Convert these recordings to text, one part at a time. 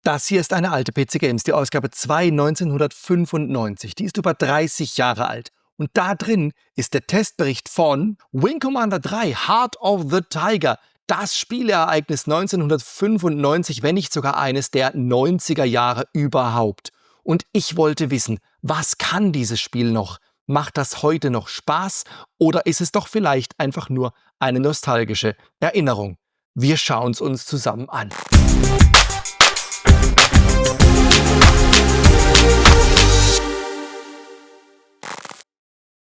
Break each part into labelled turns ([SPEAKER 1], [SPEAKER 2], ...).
[SPEAKER 1] Das hier ist eine alte PC Games, die Ausgabe 2 1995. Die ist über 30 Jahre alt. Und da drin ist der Testbericht von Wing Commander 3 Heart of the Tiger. Das Spielereignis 1995, wenn nicht sogar eines der 90er Jahre überhaupt. Und ich wollte wissen, was kann dieses Spiel noch? Macht das heute noch Spaß? Oder ist es doch vielleicht einfach nur eine nostalgische Erinnerung? Wir schauen es uns zusammen an.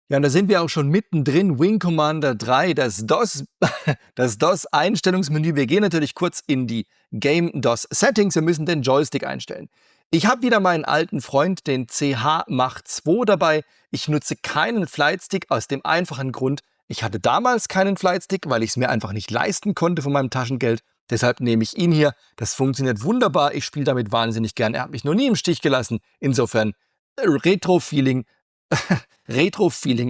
[SPEAKER 1] Ja, und da sind wir auch schon mittendrin. Wing Commander 3, das DOS-Einstellungsmenü. Wir gehen natürlich kurz in die Game DOS Settings. Wir müssen den Joystick einstellen. Ich habe wieder meinen alten Freund, den CH Mach 2 dabei. Ich nutze keinen Flightstick aus dem einfachen Grund, ich hatte damals keinen Flightstick, weil ich es mir einfach nicht leisten konnte von meinem Taschengeld. Deshalb nehme ich ihn hier. Das funktioniert wunderbar. Ich spiele damit wahnsinnig gern. Er hat mich noch nie im Stich gelassen. Insofern Retro-Feeling,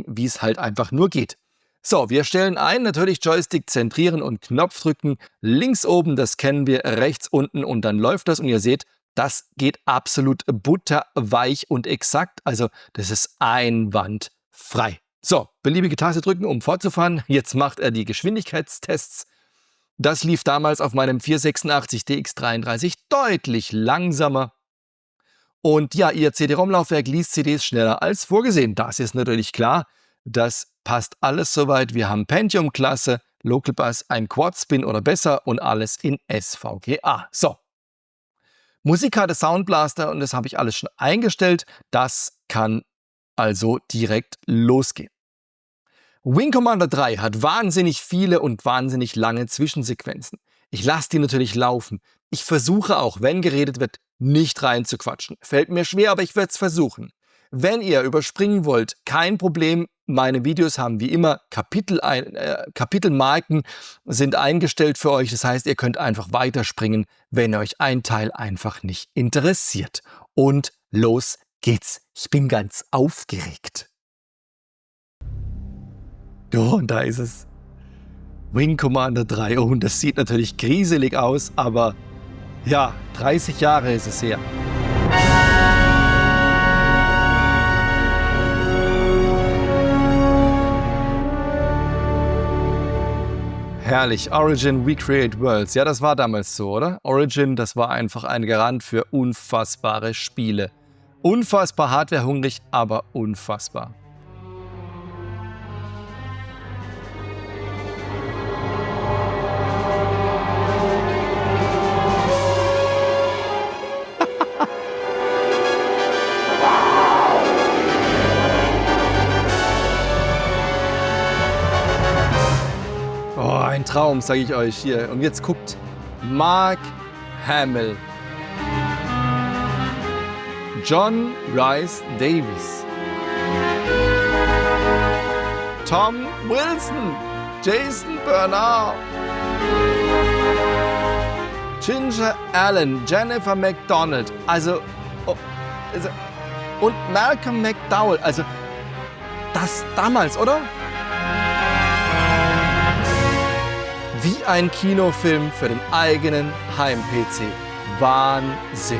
[SPEAKER 1] wie es halt einfach nur geht. So, wir stellen ein, natürlich Joystick zentrieren und Knopf drücken. Links oben, das kennen wir, rechts unten und dann läuft das. Und ihr seht, das geht absolut butterweich und exakt. Also das ist einwandfrei. So, beliebige Taste drücken, um fortzufahren. Jetzt macht er die Geschwindigkeitstests. Das lief damals auf meinem 486 DX33 deutlich langsamer. Und ja, Ihr CD-ROM-Laufwerk liest CDs schneller als vorgesehen. Das ist natürlich klar. Das passt alles soweit. Wir haben Pentium-Klasse, Local Bus, ein Quad-Spin oder besser und alles in SVGA. So. Musikkarte, Soundblaster und das habe ich alles schon eingestellt. Das kann also direkt losgehen. Wing Commander 3 hat wahnsinnig viele und wahnsinnig lange Zwischensequenzen. Ich lasse die natürlich laufen. Ich versuche auch, wenn geredet wird, nicht reinzuquatschen. Fällt mir schwer, aber ich werde es versuchen. Wenn ihr überspringen wollt, kein Problem. Meine Videos haben wie immer Kapitelmarken sind eingestellt für euch. Das heißt, ihr könnt einfach weiterspringen, wenn euch ein Teil einfach nicht interessiert. Und los geht's. Ich bin ganz aufgeregt. Oh, und da ist es. Wing Commander 3. Oh, und das sieht natürlich grieselig aus, aber ja, 30 Jahre ist es her. Herrlich. Origin, We Create Worlds. Ja, das war damals so, oder? Origin, das war einfach ein Garant für unfassbare Spiele. Unfassbar hardwarehungrig, aber unfassbar. Oh, ein Traum, sage ich euch hier. Und jetzt guckt Mark Hamill, John Rhys Davies, Tom Wilson, Jason Bernard, Ginger Allen, Jennifer McDonald, und Malcolm McDowell. Also das damals, oder? Wie ein Kinofilm für den eigenen Heim-PC. Wahnsinn.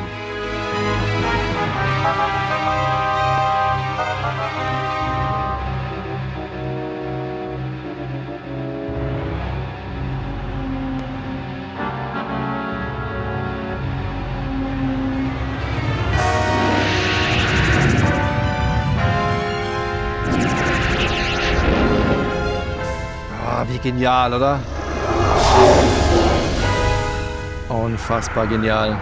[SPEAKER 1] Ah, wie genial, oder? Unfassbar genial.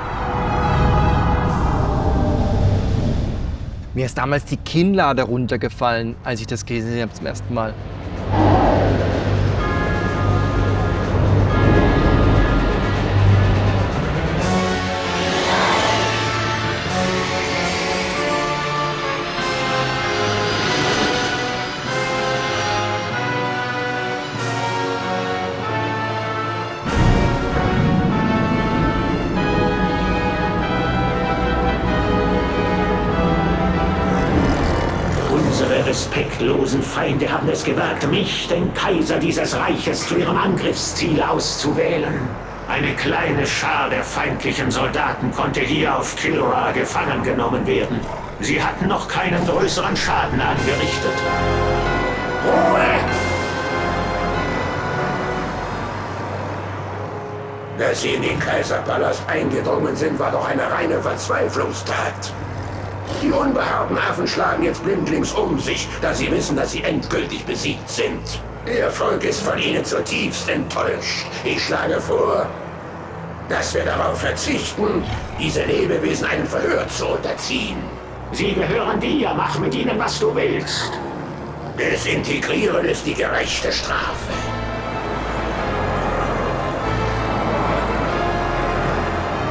[SPEAKER 1] Mir ist damals die Kinnlade runtergefallen, als ich das gesehen habe zum ersten Mal.
[SPEAKER 2] Unsere respektlosen Feinde haben es gewagt, mich, den Kaiser dieses Reiches, zu ihrem Angriffsziel auszuwählen. Eine kleine Schar der feindlichen Soldaten konnte hier auf Kilra gefangen genommen werden. Sie hatten noch keinen größeren Schaden angerichtet. Ruhe!
[SPEAKER 3] Dass sie in den Kaiserpalast eingedrungen sind, war doch eine reine Verzweiflungstat. Die unbehaarten Affen schlagen jetzt blindlings um sich, da sie wissen, dass sie endgültig besiegt sind. Ihr Volk ist von ihnen zutiefst enttäuscht. Ich schlage vor, dass wir darauf verzichten, diese Lebewesen einem Verhör zu unterziehen.
[SPEAKER 2] Sie gehören dir, mach mit ihnen, was du willst.
[SPEAKER 3] Desintegrieren ist die gerechte Strafe.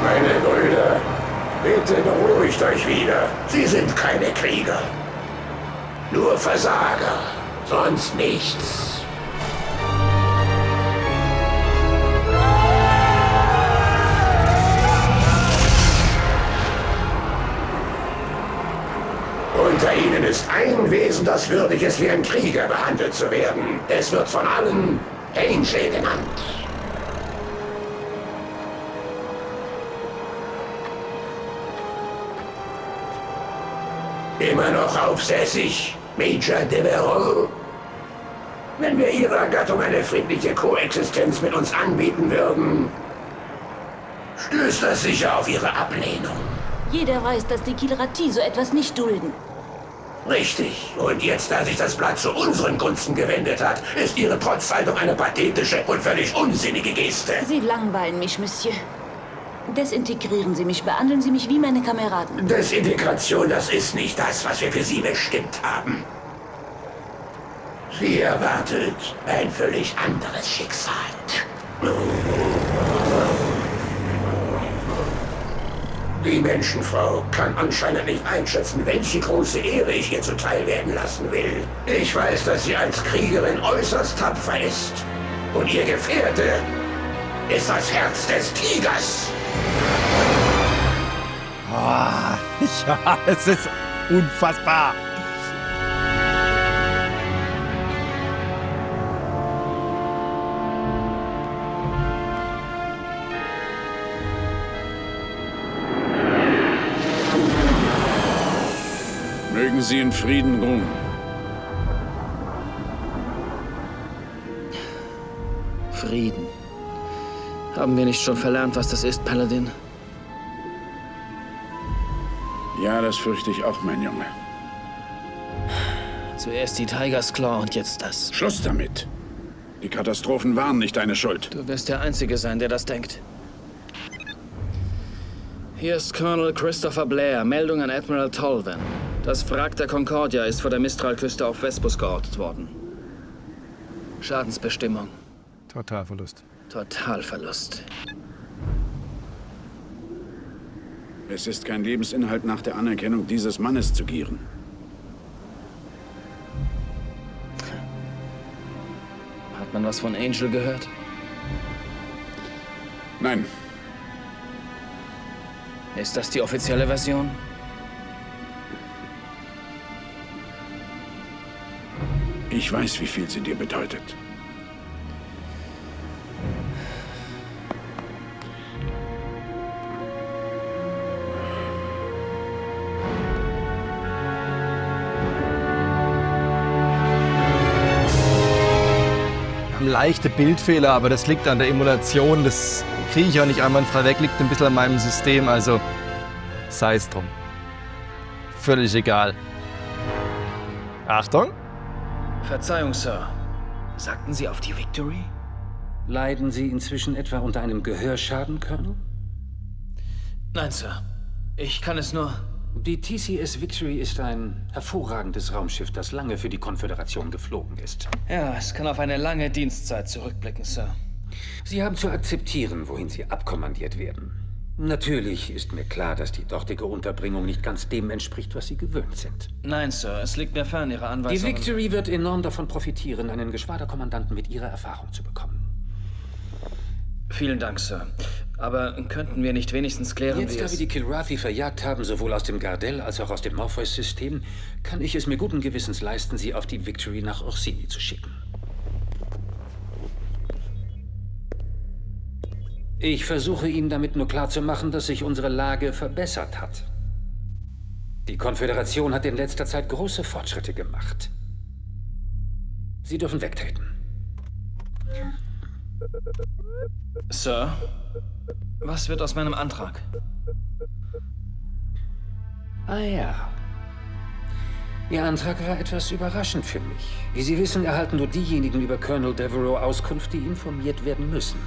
[SPEAKER 3] Meine Brüder, bitte beruhigt euch wieder. Sie sind keine Krieger. Nur Versager, sonst nichts. Unter ihnen ist ein Wesen, das würdig ist, wie ein Krieger behandelt zu werden. Es wird von allen Angel genannt. Immer noch aufsässig, Major Devereaux? Wenn wir Ihrer Gattung eine friedliche Koexistenz mit uns anbieten würden, stößt das sicher auf Ihre Ablehnung.
[SPEAKER 4] Jeder weiß, dass die Kilrati so etwas nicht dulden.
[SPEAKER 3] Richtig. Und jetzt, da sich das Blatt zu unseren Gunsten gewendet hat, ist Ihre Trotzhaltung eine pathetische und völlig unsinnige Geste.
[SPEAKER 4] Sie langweilen mich, Monsieur. Desintegrieren Sie mich, behandeln Sie mich wie meine Kameraden.
[SPEAKER 3] Desintegration, das ist nicht das, was wir für Sie bestimmt haben. Sie erwartet ein völlig anderes Schicksal. Die Menschenfrau kann anscheinend nicht einschätzen, welche große Ehre ich ihr zuteil werden lassen will. Ich weiß, dass sie als Kriegerin äußerst tapfer ist. Und ihr Gefährte ist das Herz des Tigers.
[SPEAKER 5] Oh, ja, es ist unfassbar.
[SPEAKER 6] Mögen Sie in Frieden ruhen.
[SPEAKER 7] Frieden. Haben wir nicht schon verlernt, was das ist, Paladin?
[SPEAKER 6] Ja, das fürchte ich auch, mein Junge.
[SPEAKER 7] Zuerst die Tiger's Claw und jetzt das.
[SPEAKER 6] Schluss damit. Die Katastrophen waren nicht deine Schuld.
[SPEAKER 7] Du wirst der Einzige sein, der das denkt. Hier ist Colonel Christopher Blair. Meldung an Admiral Tolvan. Das Wrack der Concordia ist vor der Mistral-Küste auf Vespus geortet worden. Schadensbestimmung.
[SPEAKER 5] Totalverlust.
[SPEAKER 7] Totalverlust.
[SPEAKER 6] Es ist kein Lebensinhalt, nach der Anerkennung dieses Mannes zu gieren.
[SPEAKER 7] Hat man was von Angel gehört?
[SPEAKER 6] Nein,
[SPEAKER 7] Ist das die offizielle Version?
[SPEAKER 6] ich weiß, wie viel sie dir bedeutet.
[SPEAKER 1] Wir haben leichte Bildfehler, aber das liegt an der Emulation. Das kriege ich auch nicht einwandfrei weg, liegt ein bisschen an meinem System, also sei es drum. Völlig egal. Achtung!
[SPEAKER 7] Verzeihung, Sir. Sagten Sie auf die Victory?
[SPEAKER 8] Leiden Sie inzwischen etwa unter einem Gehörschaden, Colonel?
[SPEAKER 7] Nein, Sir. Ich kann es nur...
[SPEAKER 8] Die TCS Victory ist ein hervorragendes Raumschiff, das lange für die Konföderation geflogen ist.
[SPEAKER 7] Ja, es kann auf eine lange Dienstzeit zurückblicken, Sir.
[SPEAKER 8] Sie haben zu akzeptieren, wohin Sie abkommandiert werden. Natürlich ist mir klar, dass die dortige Unterbringung nicht ganz dem entspricht, was Sie gewöhnt sind.
[SPEAKER 7] Nein, Sir. Es liegt mir fern, Ihre
[SPEAKER 8] Die
[SPEAKER 7] Anweisungen...
[SPEAKER 8] Victory wird enorm davon profitieren, einen Geschwaderkommandanten mit Ihrer Erfahrung zu bekommen.
[SPEAKER 7] Vielen Dank, Sir. Aber könnten wir nicht wenigstens klären,
[SPEAKER 8] Jetzt,
[SPEAKER 7] wie
[SPEAKER 8] da
[SPEAKER 7] es...
[SPEAKER 8] wir die Kilrathi verjagt haben, sowohl aus dem Gardell als auch aus dem Morpheus-System, kann ich es mir guten Gewissens leisten, Sie auf die Victory nach Orsini zu schicken. Ich versuche Ihnen damit nur klarzumachen, dass sich unsere Lage verbessert hat. Die Konföderation hat in letzter Zeit große Fortschritte gemacht. Sie dürfen wegtreten.
[SPEAKER 7] Sir, was wird aus meinem Antrag?
[SPEAKER 8] Ah ja. Ihr Antrag war etwas überraschend für mich. Wie Sie wissen, erhalten nur diejenigen über Colonel Devereaux Auskunft, die informiert werden müssen.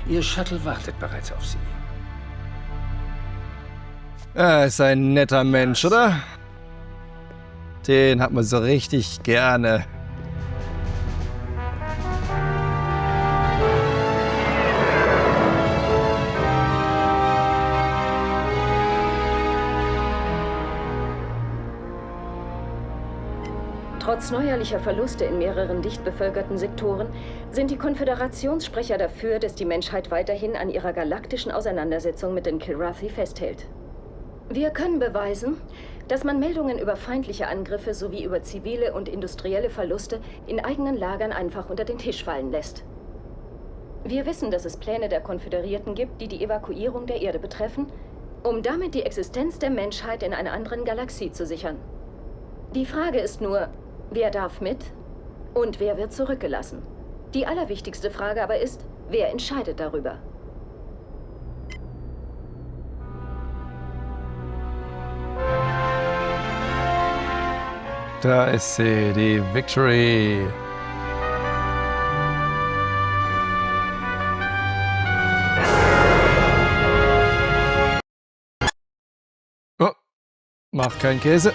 [SPEAKER 8] Ihr Shuttle wartet bereits auf Sie.
[SPEAKER 1] Er ist ein netter Mensch, oder? Den hat man so richtig gerne.
[SPEAKER 9] Trotz neuerlicher Verluste in mehreren dicht bevölkerten Sektoren sind die Konföderationssprecher dafür, dass die Menschheit weiterhin an ihrer galaktischen Auseinandersetzung mit den Kilrathi festhält. Wir können beweisen, dass man Meldungen über feindliche Angriffe sowie über zivile und industrielle Verluste in eigenen Lagern einfach unter den Tisch fallen lässt. Wir wissen, dass es Pläne der Konföderierten gibt, die die Evakuierung der Erde betreffen, um damit die Existenz der Menschheit in einer anderen Galaxie zu sichern. Die Frage ist nur, wer darf mit und wer wird zurückgelassen? Die allerwichtigste Frage aber ist, wer entscheidet darüber?
[SPEAKER 1] Da ist sie, die Victory. Oh, mach keinen Käse.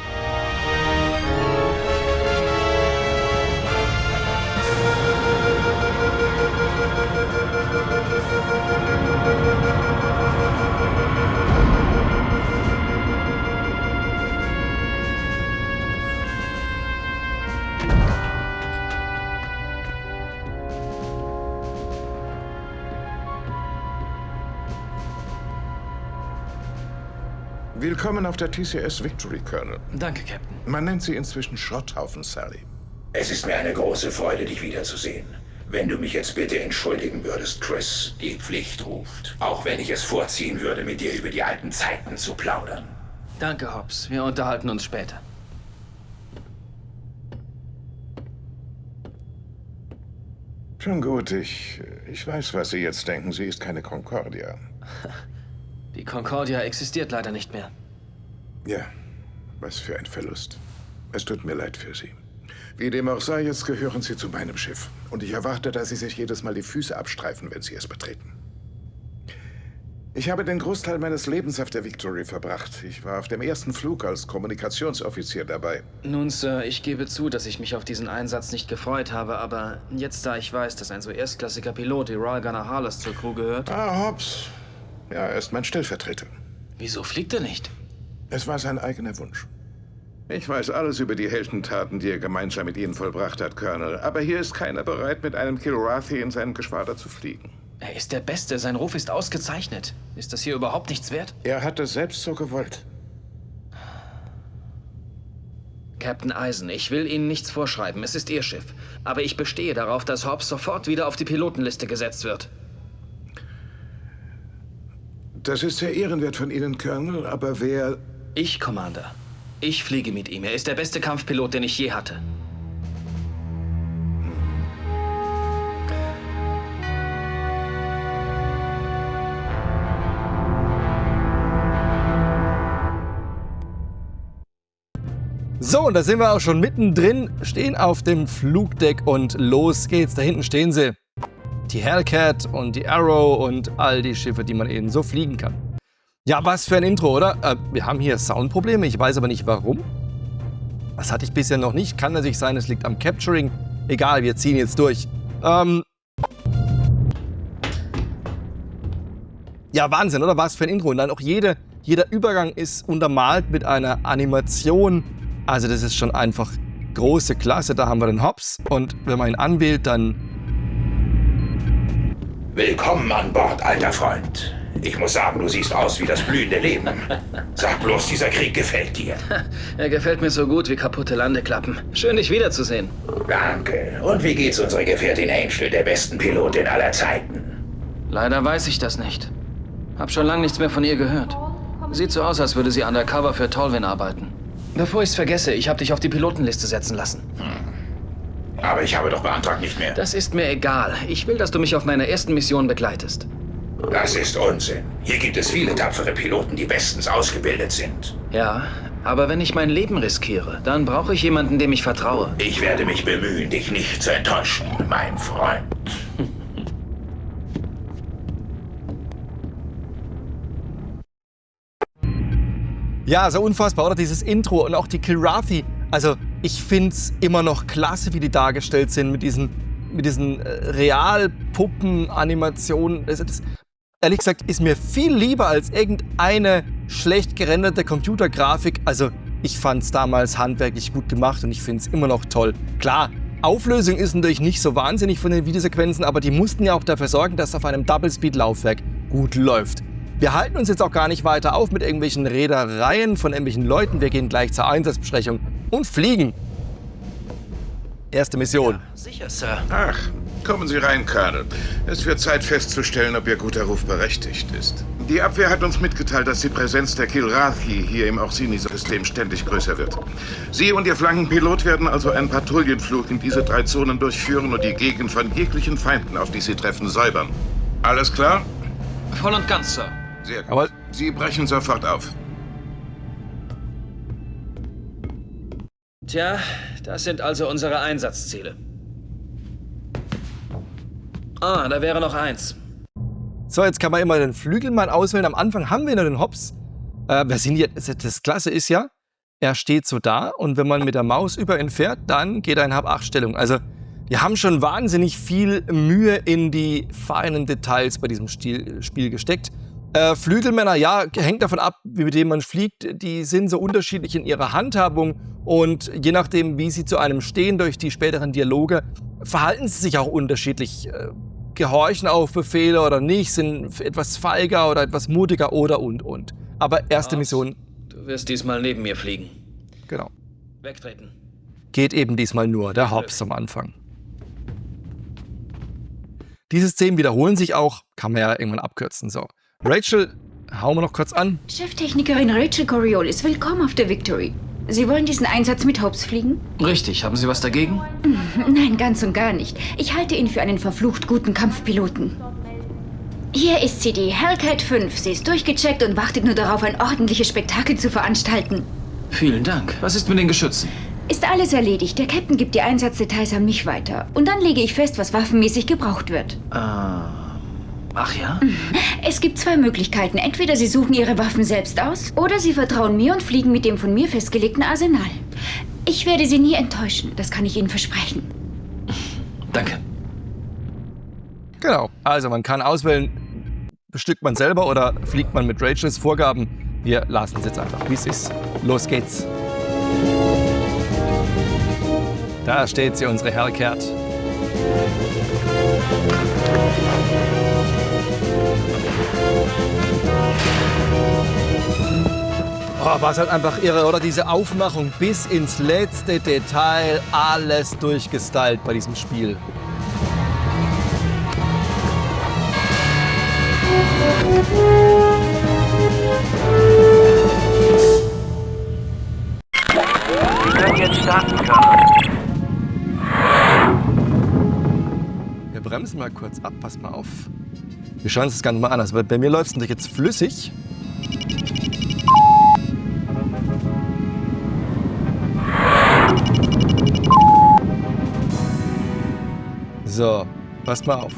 [SPEAKER 3] Willkommen auf der TCS Victory, Colonel.
[SPEAKER 7] Danke, Captain.
[SPEAKER 3] Man nennt sie inzwischen Schrotthaufen Sally.
[SPEAKER 2] Es ist mir eine große Freude, dich wiederzusehen. Wenn du mich jetzt bitte entschuldigen würdest, Chris, die Pflicht ruft. Auch wenn ich es vorziehen würde, mit dir über die alten Zeiten zu plaudern.
[SPEAKER 7] Danke, Hobbs. Wir unterhalten uns später.
[SPEAKER 3] Schon gut, ich weiß, was Sie jetzt denken. Sie ist keine Concordia.
[SPEAKER 7] Die Concordia existiert leider nicht mehr.
[SPEAKER 3] Ja, was für ein Verlust. Es tut mir leid für Sie. Wie dem auch sei, jetzt gehören Sie zu meinem Schiff. Und ich erwarte, dass Sie sich jedes Mal die Füße abstreifen, wenn Sie es betreten. Ich habe den Großteil meines Lebens auf der Victory verbracht. Ich war auf dem ersten Flug als Kommunikationsoffizier dabei.
[SPEAKER 7] Nun, Sir, ich gebe zu, dass ich mich auf diesen Einsatz nicht gefreut habe, aber jetzt, da ich weiß, dass ein so erstklassiger Pilot wie Royal Gunner Harless zur Crew gehört...
[SPEAKER 3] Ah, Hobbs. Ja, er ist mein Stellvertreter.
[SPEAKER 7] Wieso fliegt er nicht?
[SPEAKER 3] Es war sein eigener Wunsch. Ich weiß alles über die Heldentaten, die er gemeinsam mit Ihnen vollbracht hat, Colonel. Aber hier ist keiner bereit, mit einem Kilrathi in seinem Geschwader zu fliegen.
[SPEAKER 7] Er ist der Beste. Sein Ruf ist ausgezeichnet. Ist das hier überhaupt nichts wert?
[SPEAKER 3] Er hat es selbst so gewollt.
[SPEAKER 7] Captain Eisen, ich will Ihnen nichts vorschreiben. Es ist Ihr Schiff. Aber ich bestehe darauf, dass Hobbs sofort wieder auf die Pilotenliste gesetzt wird.
[SPEAKER 3] Das ist sehr ehrenwert von Ihnen, Colonel, aber wer...
[SPEAKER 7] Ich, Commander. Ich fliege mit ihm. Er ist der beste Kampfpilot, den ich je hatte.
[SPEAKER 1] So, und da sind wir auch schon mittendrin, stehen auf dem Flugdeck und los geht's. Da hinten stehen sie. Die Hellcat und die Arrow und all die Schiffe, die man eben so fliegen kann. Ja, was für ein Intro, oder? Wir haben hier Soundprobleme, ich weiß aber nicht warum. Das hatte ich bisher noch nicht. Kann natürlich sein, es liegt am Capturing. Egal, wir ziehen jetzt durch. Ja, Wahnsinn, oder? Was für ein Intro. Und dann auch jeder Übergang ist untermalt mit einer Animation. Also das ist schon einfach große Klasse. Da haben wir den Hobbs und wenn man ihn anwählt, dann...
[SPEAKER 2] Willkommen an Bord, alter Freund.
[SPEAKER 3] Ich muss sagen, du siehst aus wie das blühende Leben. Sag bloß, dieser Krieg gefällt dir.
[SPEAKER 7] Er gefällt mir so gut wie kaputte Landeklappen. Schön, dich wiederzusehen.
[SPEAKER 3] Danke. Und wie geht's unserer Gefährtin Angel, der besten Pilotin aller Zeiten?
[SPEAKER 7] Leider weiß ich das nicht. Hab schon lange nichts mehr von ihr gehört. Sieht so aus, als würde sie undercover für Tolvin arbeiten. Bevor ich's vergesse, ich habe dich auf die Pilotenliste setzen lassen.
[SPEAKER 3] Aber ich habe doch beantragt nicht mehr.
[SPEAKER 7] Das ist mir egal. Ich will, dass du mich auf meiner ersten Mission begleitest.
[SPEAKER 3] Das ist Unsinn. Hier gibt es viele tapfere Piloten, die bestens ausgebildet sind.
[SPEAKER 7] Ja, aber wenn ich mein Leben riskiere, dann brauche ich jemanden, dem ich vertraue.
[SPEAKER 3] Ich werde mich bemühen, dich nicht zu enttäuschen, mein Freund.
[SPEAKER 1] Ja, so unfassbar, oder? Dieses Intro und auch die Kilrathi. Also, ich find's immer noch klasse, wie die dargestellt sind mit diesen Realpuppen-Animationen. Ehrlich gesagt, ist mir viel lieber als irgendeine schlecht gerenderte Computergrafik. Also, ich fand's damals handwerklich gut gemacht und ich find's immer noch toll. Klar, Auflösung ist natürlich nicht so wahnsinnig von den Videosequenzen, aber die mussten ja auch dafür sorgen, dass es auf einem Double-Speed-Laufwerk gut läuft. Wir halten uns jetzt auch gar nicht weiter auf mit irgendwelchen Reedereien von irgendwelchen Leuten. Wir gehen gleich zur Einsatzbesprechung und fliegen. Erste Mission.
[SPEAKER 7] Ja, sicher, Sir.
[SPEAKER 10] Ach, kommen Sie rein, Colonel. Es wird Zeit festzustellen, ob Ihr guter Ruf berechtigt ist. Die Abwehr hat uns mitgeteilt, dass die Präsenz der Kilrathi hier im Orsini-System ständig größer wird. Sie und Ihr Flankenpilot werden also einen Patrouillenflug in diese 3 Zonen durchführen und die Gegend von jeglichen Feinden, auf die Sie treffen, säubern. Alles klar?
[SPEAKER 7] Voll und ganz, Sir.
[SPEAKER 10] Sehr gut.
[SPEAKER 1] Jawohl.
[SPEAKER 10] Sie brechen sofort auf.
[SPEAKER 7] Tja, das sind also unsere Einsatzziele. Ah, da wäre noch eins.
[SPEAKER 1] So, jetzt kann man immer den Flügelmann auswählen. Am Anfang haben wir nur den Hobbs. Wir sind jetzt, das Klasse ist ja, er steht so da und wenn man mit der Maus über ihn fährt, dann geht er in Hab-8-Stellung. Also, wir haben schon wahnsinnig viel Mühe in die feinen Details bei diesem Spiel gesteckt. Flügelmänner, ja, hängt davon ab, mit denen man fliegt. Die sind so unterschiedlich in ihrer Handhabung und je nachdem, wie sie zu einem stehen durch die späteren Dialoge, verhalten sie sich auch unterschiedlich. Gehorchen auf Befehle oder nicht, sind etwas feiger oder etwas mutiger oder und. Aber erste Mission.
[SPEAKER 7] Du wirst diesmal neben mir fliegen.
[SPEAKER 1] Genau.
[SPEAKER 7] Wegtreten.
[SPEAKER 1] Geht eben diesmal nur der Hobbs am Anfang. Diese Szenen wiederholen sich auch, kann man ja irgendwann abkürzen. So. Rachel, hauen wir noch kurz an.
[SPEAKER 4] Cheftechnikerin Rachel Coriolis, willkommen auf der Victory. Sie wollen diesen Einsatz mit Hobbs fliegen?
[SPEAKER 7] Richtig, haben Sie was dagegen?
[SPEAKER 4] Nein, ganz und gar nicht. Ich halte ihn für einen verflucht guten Kampfpiloten. Hier ist sie, die Hellcat 5. Sie ist durchgecheckt und wartet nur darauf, ein ordentliches Spektakel zu veranstalten.
[SPEAKER 7] Vielen Dank. Was ist mit den Geschützen?
[SPEAKER 4] Ist alles erledigt. Der Captain gibt die Einsatzdetails an mich weiter. Und dann lege ich fest, was waffenmäßig gebraucht wird.
[SPEAKER 7] Ach ja?
[SPEAKER 4] Es gibt 2 Möglichkeiten. Entweder Sie suchen Ihre Waffen selbst aus, oder Sie vertrauen mir und fliegen mit dem von mir festgelegten Arsenal. Ich werde Sie nie enttäuschen, das kann ich Ihnen versprechen.
[SPEAKER 7] Danke.
[SPEAKER 1] Genau, also man kann auswählen, bestückt man selber oder fliegt man mit Rachels Vorgaben. Wir lassen es jetzt einfach, wie es ist. Los geht's. Da steht sie, unsere Hellcat. Oh, war es halt einfach irre, oder? Diese Aufmachung bis ins letzte Detail, alles durchgestylt bei diesem Spiel.
[SPEAKER 2] Wir können jetzt starten, Colonel.
[SPEAKER 1] Wir bremsen mal kurz ab, pass mal auf. Wir schauen uns das Ganze mal an. Also bei mir läuft es natürlich jetzt flüssig. So, passt mal auf.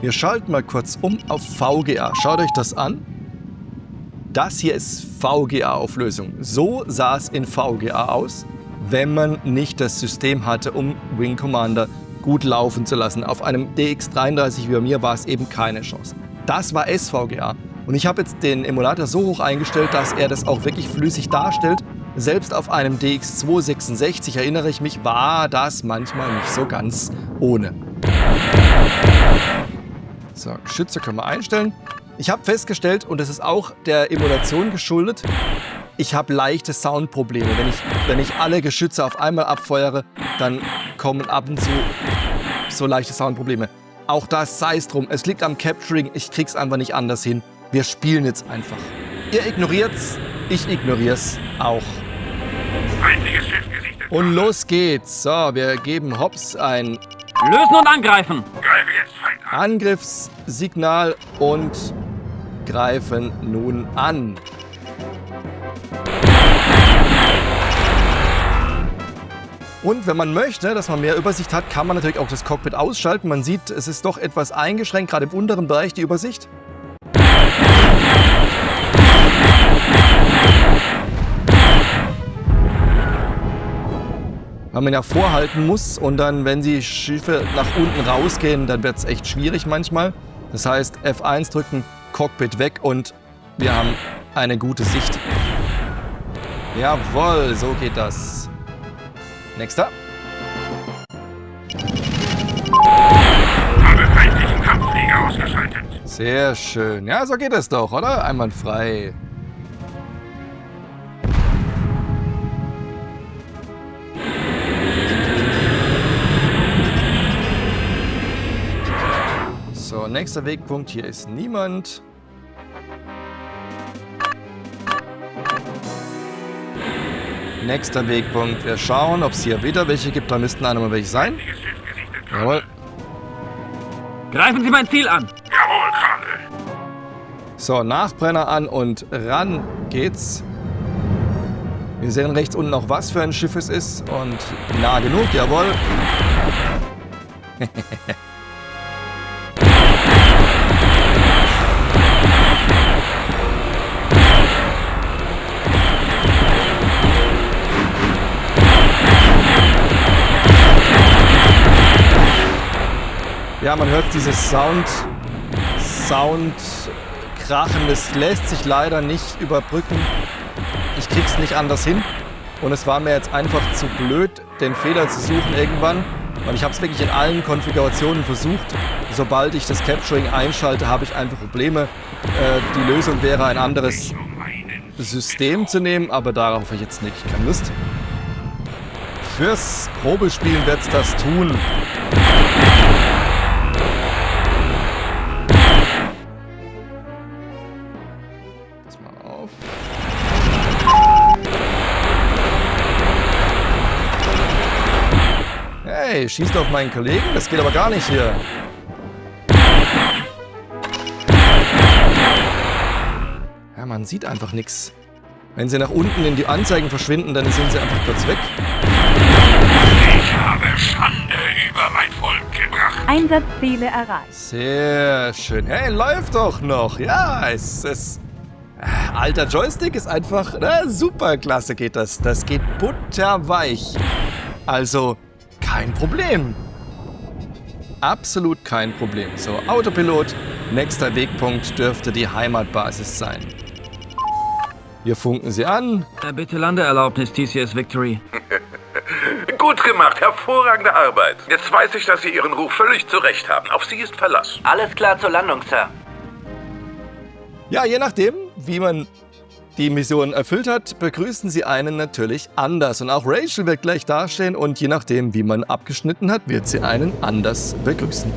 [SPEAKER 1] Wir schalten mal kurz um auf VGA. Schaut euch das an. Das hier ist VGA-Auflösung. So sah es in VGA aus, wenn man nicht das System hatte, um Wing Commander gut laufen zu lassen. Auf einem DX33 wie bei mir war es eben keine Chance. Das war SVGA. Und ich habe jetzt den Emulator so hoch eingestellt, dass er das auch wirklich flüssig darstellt. Selbst auf einem DX266, erinnere ich mich, war das manchmal nicht so ganz ohne. So, Geschütze können wir einstellen. Ich habe festgestellt, und das ist auch der Emulation geschuldet, ich habe leichte Soundprobleme. Wenn ich alle Geschütze auf einmal abfeuere, dann kommen ab und zu so leichte Soundprobleme. Auch das sei es drum. Es liegt am Capturing. Ich krieg's einfach nicht anders hin. Wir spielen jetzt einfach. Ihr ignoriert's, ich ignorier's auch. Und los geht's. So, wir geben Hobbs ein
[SPEAKER 11] Lösen und angreifen.
[SPEAKER 1] Angriffssignal und greifen nun an. Und wenn man möchte, dass man mehr Übersicht hat, kann man natürlich auch das Cockpit ausschalten. Man sieht, es ist doch etwas eingeschränkt, gerade im unteren Bereich die Übersicht. Weil man ja vorhalten muss und dann, wenn die Schiffe nach unten rausgehen, dann wird es echt schwierig manchmal. Das heißt, F1 drücken, Cockpit weg und wir haben eine gute Sicht. Jawohl, so geht das. Nächster.
[SPEAKER 3] Habe feindlichen Kampfflieger ausgeschaltet.
[SPEAKER 1] Sehr schön. Ja, so geht es doch, oder? Einwandfrei. So, nächster Wegpunkt. Hier ist niemand. Nächster Wegpunkt. Wir schauen, ob es hier wieder welche gibt. Da müssten einmal welche sein. Jawohl.
[SPEAKER 11] Greifen Sie mein Ziel an.
[SPEAKER 3] Jawohl, Colonel.
[SPEAKER 1] So, Nachbrenner an und ran geht's. Wir sehen rechts unten auch, was für ein Schiff es ist. Und nah genug, jawohl. Ja, man hört dieses Soundkrachen, das lässt sich leider nicht überbrücken. Ich krieg's nicht anders hin. Und es war mir jetzt einfach zu blöd, den Fehler zu suchen irgendwann. Und ich habe es wirklich in allen Konfigurationen versucht. Sobald ich das Capturing einschalte, habe ich einfach Probleme. Die Lösung wäre, ein anderes System zu nehmen, aber darauf habe ich jetzt nicht keine Lust. Fürs Probespielen wird's das tun. Hey, schießt auf meinen Kollegen? Das geht aber gar nicht hier. Ja, man sieht einfach nichts. Wenn sie nach unten in die Anzeigen verschwinden, dann sind sie einfach kurz weg.
[SPEAKER 3] Ich habe Schande über mein Volk gebracht.
[SPEAKER 12] Einsatzziele erreicht.
[SPEAKER 1] Sehr schön. Hey, läuft doch noch. Ja, es ist... Alter Joystick ist einfach... super klasse geht das. Das geht butterweich. Also... kein Problem. Absolut kein Problem. So, Autopilot. Nächster Wegpunkt dürfte die Heimatbasis sein. Wir funken sie an.
[SPEAKER 11] Bitte Landeerlaubnis, TCS Victory.
[SPEAKER 13] Gut gemacht, hervorragende Arbeit. Jetzt weiß ich, dass Sie Ihren Ruf völlig zurecht haben. Auf Sie ist Verlass.
[SPEAKER 11] Alles klar zur Landung, Sir.
[SPEAKER 1] Ja, je nachdem, wie man die Mission erfüllt hat, begrüßen sie einen natürlich anders. Und auch Rachel wird gleich dastehen und je nachdem, wie man abgeschnitten hat, wird sie einen anders begrüßen.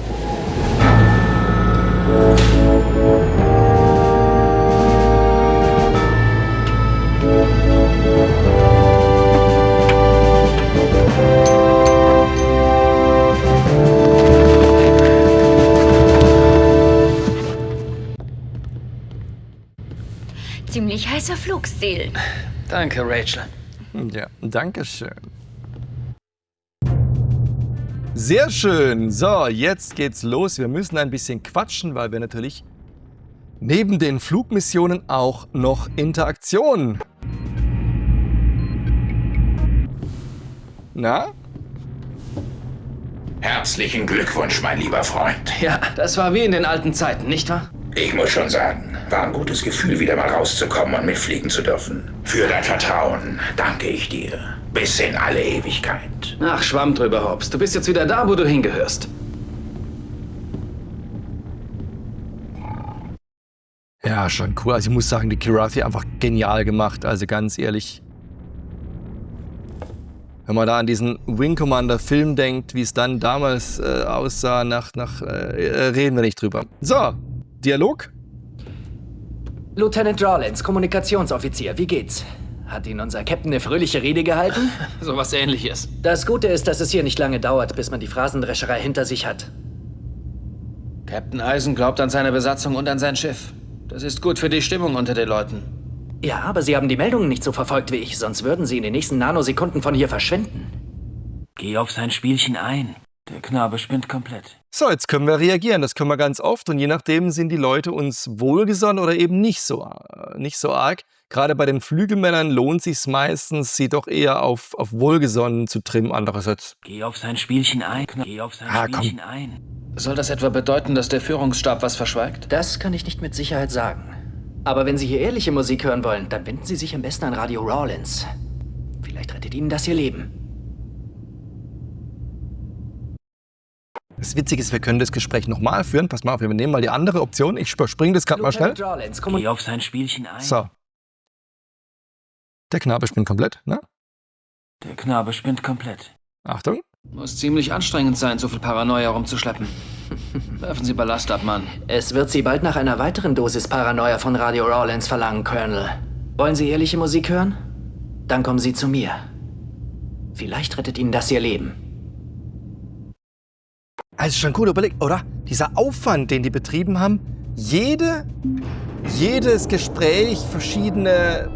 [SPEAKER 4] Ziemlich heißer Flugstil.
[SPEAKER 7] Danke, Rachel.
[SPEAKER 1] Ja, danke schön. Sehr schön. So, jetzt geht's los. Wir müssen ein bisschen quatschen, weil wir natürlich neben den Flugmissionen auch noch Interaktion. Na?
[SPEAKER 3] Herzlichen Glückwunsch, mein lieber Freund.
[SPEAKER 7] Ja, das war wie in den alten Zeiten, nicht wahr?
[SPEAKER 3] Ich muss schon sagen, war ein gutes Gefühl, wieder mal rauszukommen und mitfliegen zu dürfen. Für dein Vertrauen danke ich dir. Bis in alle Ewigkeit.
[SPEAKER 7] Ach, Schwamm drüber, Hobbs. Du bist jetzt wieder da, wo du hingehörst.
[SPEAKER 1] Ja, schon cool. Also ich muss sagen, die Kilrathi einfach genial gemacht. Also ganz ehrlich. Wenn man da an diesen Wing Commander Film denkt, wie es dann damals aussah, reden wir nicht drüber. So, Dialog.
[SPEAKER 12] Lieutenant Rawlins, Kommunikationsoffizier, wie geht's? Hat Ihnen unser Captain eine fröhliche Rede gehalten?
[SPEAKER 7] Sowas Ähnliches.
[SPEAKER 12] Das Gute ist, dass es hier nicht lange dauert, bis man die Phrasendrescherei hinter sich hat.
[SPEAKER 7] Captain Eisen glaubt an seine Besatzung und an sein Schiff. Das ist gut für die Stimmung unter den Leuten.
[SPEAKER 12] Ja, aber Sie haben die Meldungen nicht so verfolgt wie ich, sonst würden Sie in den nächsten Nanosekunden von hier verschwinden.
[SPEAKER 11] Geh auf sein Spielchen ein. Der Knabe spinnt komplett.
[SPEAKER 1] So, jetzt können wir reagieren. Das können wir ganz oft. Und je nachdem sind die Leute uns wohlgesonnen oder eben nicht so arg. Gerade bei den Flügelmännern lohnt es sich meistens, sie doch eher auf wohlgesonnen zu trimmen. Andererseits.
[SPEAKER 11] Geh auf sein Spielchen ein. Geh auf sein Spielchen ein.
[SPEAKER 7] Soll das etwa bedeuten, dass der Führungsstab was verschweigt?
[SPEAKER 12] Das kann ich nicht mit Sicherheit sagen. Aber wenn Sie hier ehrliche Musik hören wollen, dann wenden Sie sich am besten an Radio Rawlins. Vielleicht rettet Ihnen das Ihr Leben.
[SPEAKER 1] Das Witzige ist, wir können das Gespräch nochmal führen. Pass mal auf, wir nehmen mal die andere Option. Ich überspringe das gerade mal schnell.
[SPEAKER 11] Geh auf sein Spielchen ein.
[SPEAKER 1] So. Der Knabe spinnt komplett, ne?
[SPEAKER 11] Der Knabe spinnt komplett.
[SPEAKER 1] Achtung.
[SPEAKER 7] Muss ziemlich anstrengend sein, so viel Paranoia rumzuschleppen. Werfen Sie Ballast ab, Mann.
[SPEAKER 12] Es wird Sie bald nach einer weiteren Dosis Paranoia von Radio Rawlins verlangen, Colonel. Wollen Sie ehrliche Musik hören? Dann kommen Sie zu mir. Vielleicht rettet Ihnen das Ihr Leben.
[SPEAKER 1] Also schon cool überlegt, oder? Dieser Aufwand, den die betrieben haben, jedes Gespräch, verschiedene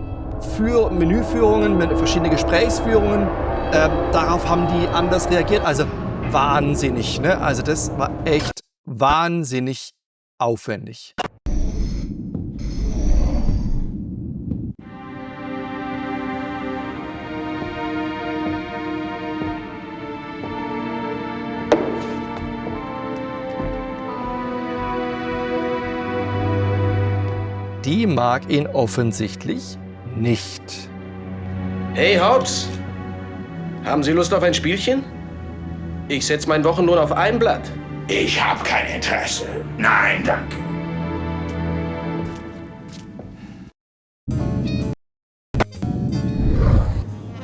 [SPEAKER 1] Menüführungen, verschiedene Gesprächsführungen, darauf haben die anders reagiert. Also wahnsinnig, ne? Also das war echt wahnsinnig aufwendig. Die mag ihn offensichtlich nicht.
[SPEAKER 14] Hey, Hobbs! Haben Sie Lust auf ein Spielchen? Ich setze meinen Wochenlohn auf ein Blatt.
[SPEAKER 3] Ich habe kein Interesse. Nein, danke.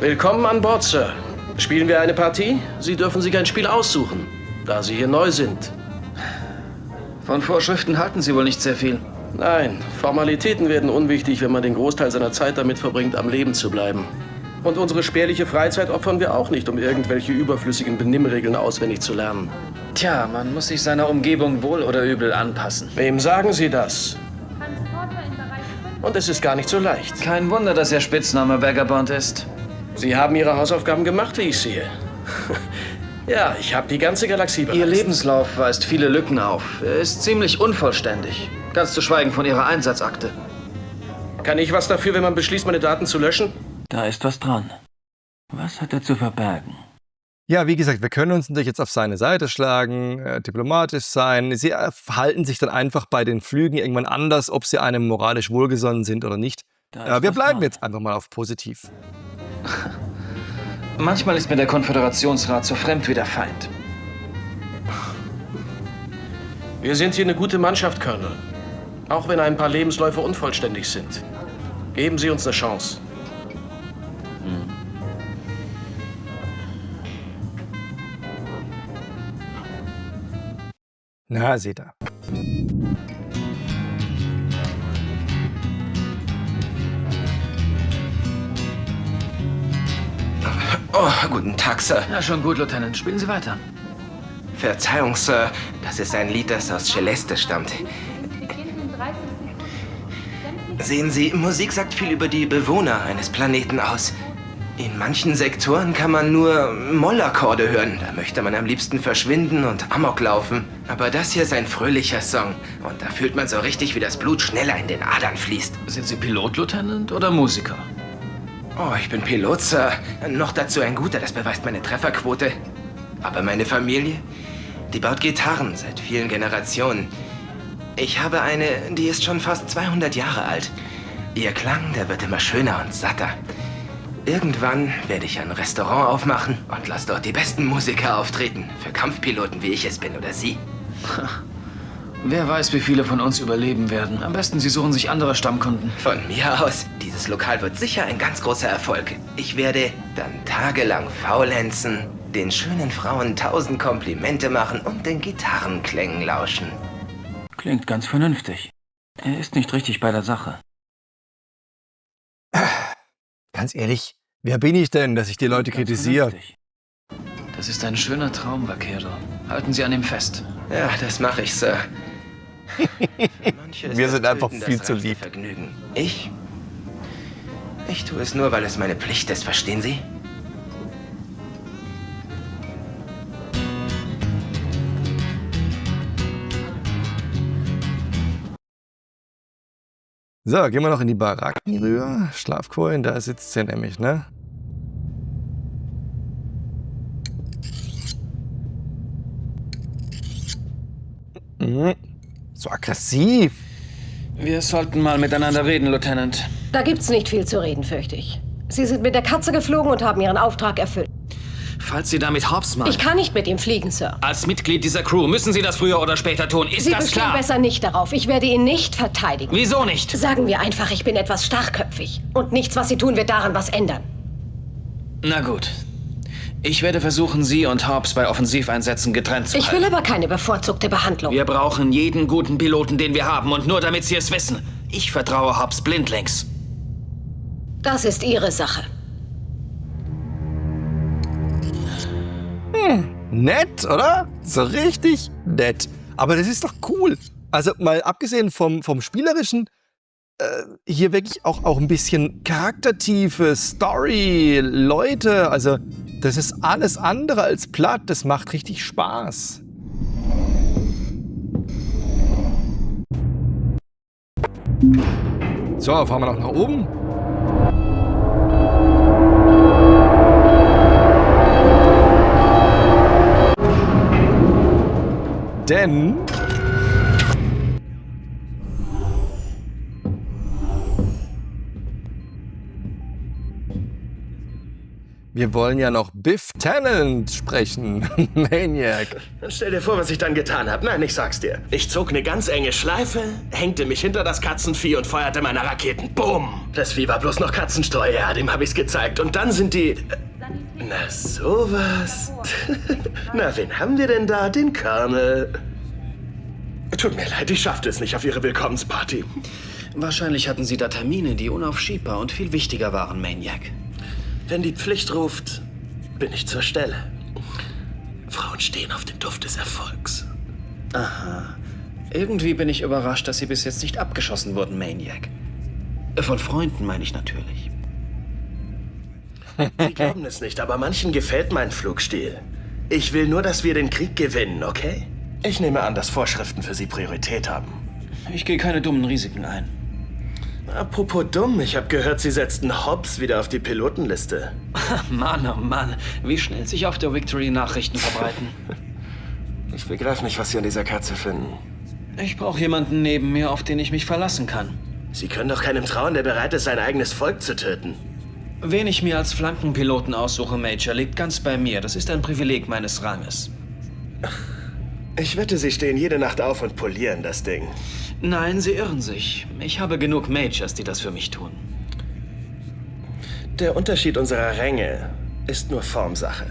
[SPEAKER 14] Willkommen an Bord, Sir. Spielen wir eine Partie? Sie dürfen sich ein Spiel aussuchen, da Sie hier neu sind.
[SPEAKER 7] Von Vorschriften halten Sie wohl nicht sehr viel.
[SPEAKER 14] Nein, Formalitäten werden unwichtig, wenn man den Großteil seiner Zeit damit verbringt, am Leben zu bleiben. Und unsere spärliche Freizeit opfern wir auch nicht, um irgendwelche überflüssigen Benimmregeln auswendig zu lernen.
[SPEAKER 7] Tja, man muss sich seiner Umgebung wohl oder übel anpassen.
[SPEAKER 14] Wem sagen Sie das? Und es ist gar nicht so leicht.
[SPEAKER 7] Kein Wunder, dass Ihr Spitzname Vagabond ist.
[SPEAKER 14] Sie haben Ihre Hausaufgaben gemacht, wie ich sehe. Ja, ich habe die ganze Galaxie bereist.
[SPEAKER 7] Ihr Lebenslauf weist viele Lücken auf. Er ist ziemlich unvollständig. Ganz zu schweigen von Ihrer Einsatzakte.
[SPEAKER 14] Kann ich was dafür, wenn man beschließt, meine Daten zu löschen?
[SPEAKER 11] Da ist was dran. Was hat er zu verbergen?
[SPEAKER 1] Ja, wie gesagt, wir können uns natürlich jetzt auf seine Seite schlagen, diplomatisch sein. Sie verhalten sich dann einfach bei den Flügen irgendwann anders, ob sie einem moralisch wohlgesonnen sind oder nicht. Wir bleiben jetzt einfach mal auf positiv.
[SPEAKER 7] Manchmal ist mir der Konföderationsrat so fremd wie der Feind.
[SPEAKER 14] Wir sind hier eine gute Mannschaft, Colonel. Auch wenn ein paar Lebensläufe unvollständig sind. Geben Sie uns eine Chance.
[SPEAKER 1] Na, seht ihr.
[SPEAKER 15] Oh, guten Tag, Sir.
[SPEAKER 7] Ja, schon gut, Lieutenant. Spielen Sie weiter.
[SPEAKER 15] Verzeihung, Sir. Das ist ein Lied, das aus Celeste stammt. Sehen Sie, Musik sagt viel über die Bewohner eines Planeten aus. In manchen Sektoren kann man nur Mollakkorde hören. Da möchte man am liebsten verschwinden und Amok laufen. Aber das hier ist ein fröhlicher Song. Und da fühlt man so richtig, wie das Blut schneller in den Adern fließt.
[SPEAKER 7] Sind Sie Pilot, Lieutenant, oder Musiker?
[SPEAKER 15] Oh, ich bin Pilot, Sir. Noch dazu ein guter, das beweist meine Trefferquote. Aber meine Familie, die baut Gitarren seit vielen Generationen. Ich habe eine, die ist schon fast 200 Jahre alt. Ihr Klang, der wird immer schöner und satter. Irgendwann werde ich ein Restaurant aufmachen und lasse dort die besten Musiker auftreten. Für Kampfpiloten, wie ich es bin, oder Sie.
[SPEAKER 7] Wer weiß, wie viele von uns überleben werden. Am besten, Sie suchen sich andere Stammkunden.
[SPEAKER 15] Von mir aus. Dieses Lokal wird sicher ein ganz großer Erfolg. Ich werde dann tagelang faulenzen, den schönen Frauen 1000 Komplimente machen und den Gitarrenklängen lauschen.
[SPEAKER 11] Klingt ganz vernünftig. Er ist nicht richtig bei der Sache.
[SPEAKER 1] Ganz ehrlich, wer bin ich denn, dass ich die Leute kritisiere?
[SPEAKER 7] Das ist ein schöner Traum, Vaquero. Halten Sie an ihm fest.
[SPEAKER 15] Ja, das mache ich, Sir.
[SPEAKER 1] Wir sind einfach viel zu lieb.
[SPEAKER 15] Vergnügen. Ich tue es nur, weil es meine Pflicht ist, verstehen Sie?
[SPEAKER 1] So, gehen wir noch in die Baracken rüber. Schlafkohlen, da sitzt sie nämlich, ne? So aggressiv.
[SPEAKER 7] Wir sollten mal miteinander reden, Lieutenant.
[SPEAKER 16] Da gibt's nicht viel zu reden, fürchte ich. Sie sind mit der Katze geflogen und haben ihren Auftrag erfüllt.
[SPEAKER 7] Falls Sie damit Hobbs machen.
[SPEAKER 16] Ich kann nicht mit ihm fliegen, Sir.
[SPEAKER 7] Als Mitglied dieser Crew müssen Sie das früher oder später tun. Ist
[SPEAKER 16] Sie
[SPEAKER 7] das
[SPEAKER 16] bestehen
[SPEAKER 7] klar?
[SPEAKER 16] besser nicht darauf. Ich werde ihn nicht verteidigen.
[SPEAKER 7] Wieso nicht?
[SPEAKER 16] Sagen wir einfach, ich bin etwas starkköpfig. Und nichts, was Sie tun, wird daran was ändern.
[SPEAKER 7] Na gut. Ich werde versuchen, Sie und Hobbs bei Offensiveinsätzen getrennt zu halten.
[SPEAKER 16] Ich will aber keine bevorzugte Behandlung.
[SPEAKER 7] Wir brauchen jeden guten Piloten, den wir haben. Und nur damit Sie es wissen, ich vertraue Hobbs blindlings.
[SPEAKER 16] Das ist Ihre Sache.
[SPEAKER 1] Nett, oder? So richtig nett. Aber das ist doch cool. Also mal abgesehen vom Spielerischen, hier wirklich auch ein bisschen Charaktertiefe, Story, Leute. Also das ist alles andere als platt. Das macht richtig Spaß. So, fahren wir noch nach oben. Denn wir wollen ja noch Biff Tannen sprechen. Maniac.
[SPEAKER 14] Stell dir vor, was ich dann getan habe. Nein, ich sag's dir. Ich zog eine ganz enge Schleife, hängte mich hinter das Katzenvieh und feuerte meine Raketen. Bumm! Das Vieh war bloß noch Katzenstreu, ja, dem habe ich's gezeigt. Und dann sind die... Na sowas. Na, wen haben wir denn da? Den Colonel. Tut mir leid, ich schaffte es nicht auf Ihre Willkommensparty.
[SPEAKER 7] Wahrscheinlich hatten Sie da Termine, die unaufschiebbar und viel wichtiger waren, Maniac.
[SPEAKER 14] Wenn die Pflicht ruft, bin ich zur Stelle. Frauen stehen auf den Duft des Erfolgs.
[SPEAKER 7] Aha. Irgendwie bin ich überrascht, dass Sie bis jetzt nicht abgeschossen wurden, Maniac. Von Freunden meine ich natürlich.
[SPEAKER 14] Sie glauben es nicht, aber manchen gefällt mein Flugstil. Ich will nur, dass wir den Krieg gewinnen, okay? Ich nehme an, dass Vorschriften für Sie Priorität haben.
[SPEAKER 7] Ich gehe keine dummen Risiken ein.
[SPEAKER 14] Apropos dumm, ich habe gehört, Sie setzten Hobbs wieder auf die Pilotenliste.
[SPEAKER 7] Mann, oh Mann, wie schnell sich auf der Victory Nachrichten verbreiten.
[SPEAKER 14] Ich begreife nicht, was Sie an dieser Katze finden.
[SPEAKER 7] Ich brauche jemanden neben mir, auf den ich mich verlassen kann.
[SPEAKER 14] Sie können doch keinem trauen, der bereit ist, sein eigenes Volk zu töten.
[SPEAKER 7] Wen ich mir als Flankenpiloten aussuche, Major, liegt ganz bei mir. Das ist ein Privileg meines Ranges.
[SPEAKER 14] Ich wette, Sie stehen jede Nacht auf und polieren das Ding.
[SPEAKER 7] Nein, Sie irren sich. Ich habe genug Majors, die das für mich tun.
[SPEAKER 14] Der Unterschied unserer Ränge ist nur Formsache.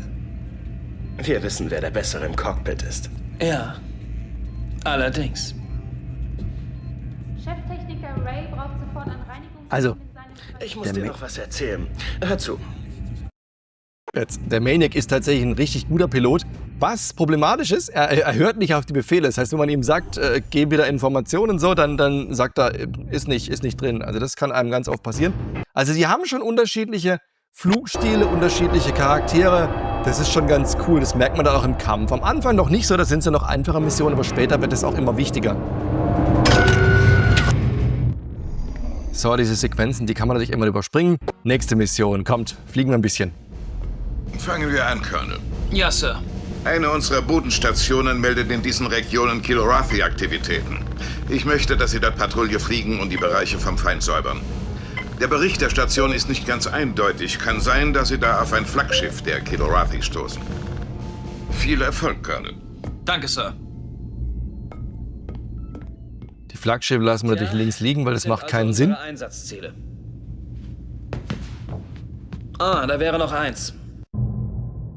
[SPEAKER 14] Wir wissen, wer der Bessere im Cockpit ist.
[SPEAKER 7] Ja, allerdings.
[SPEAKER 17] Cheftechniker Ray braucht sofort an Reinigung.
[SPEAKER 1] Also,
[SPEAKER 14] ich muss dir noch was erzählen. Hör zu.
[SPEAKER 1] Der Maniac ist tatsächlich ein richtig guter Pilot. Was problematisch ist, er hört nicht auf die Befehle. Das heißt, wenn man ihm sagt, geh wieder Informationen und so, dann sagt er, ist nicht drin. Also das kann einem ganz oft passieren. Also sie haben schon unterschiedliche Flugstile, unterschiedliche Charaktere. Das ist schon ganz cool. Das merkt man dann auch im Kampf. Am Anfang noch nicht so, das sind so noch einfache Missionen, aber später wird es auch immer wichtiger. So, diese Sequenzen, die kann man natürlich immer überspringen. Nächste Mission, kommt, fliegen wir ein bisschen.
[SPEAKER 10] Fangen wir an, Colonel.
[SPEAKER 7] Ja, Sir.
[SPEAKER 10] Eine unserer Bodenstationen meldet in diesen Regionen Kilrathi-Aktivitäten. Ich möchte, dass Sie dort Patrouille fliegen und die Bereiche vom Feind säubern. Der Bericht der Station ist nicht ganz eindeutig. Kann sein, dass Sie da auf ein Flaggschiff der Kilrathi stoßen. Viel Erfolg, Colonel.
[SPEAKER 7] Danke, Sir.
[SPEAKER 1] Flaggschiffe lassen wir natürlich links liegen, weil das macht keinen Sinn.
[SPEAKER 7] Einsatzziele. Ah, da wäre noch eins.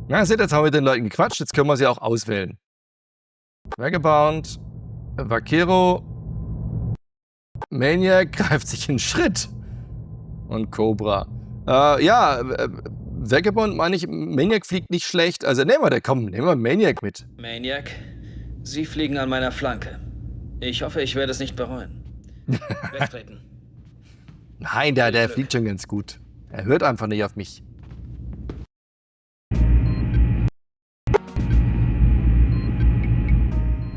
[SPEAKER 1] Na, seht, jetzt haben wir mit den Leuten gequatscht, jetzt können wir sie auch auswählen. Vagabond, Vaquero, Maniac greift sich in Schritt. Und Cobra. Vagabond meine ich, Maniac fliegt nicht schlecht. Also nehmen wir Maniac mit.
[SPEAKER 7] Maniac, Sie fliegen an meiner Flanke. Ich hoffe, ich werde es nicht bereuen. Wegtreten.
[SPEAKER 1] Nein, der fliegt schon ganz gut. Er hört einfach nicht auf mich.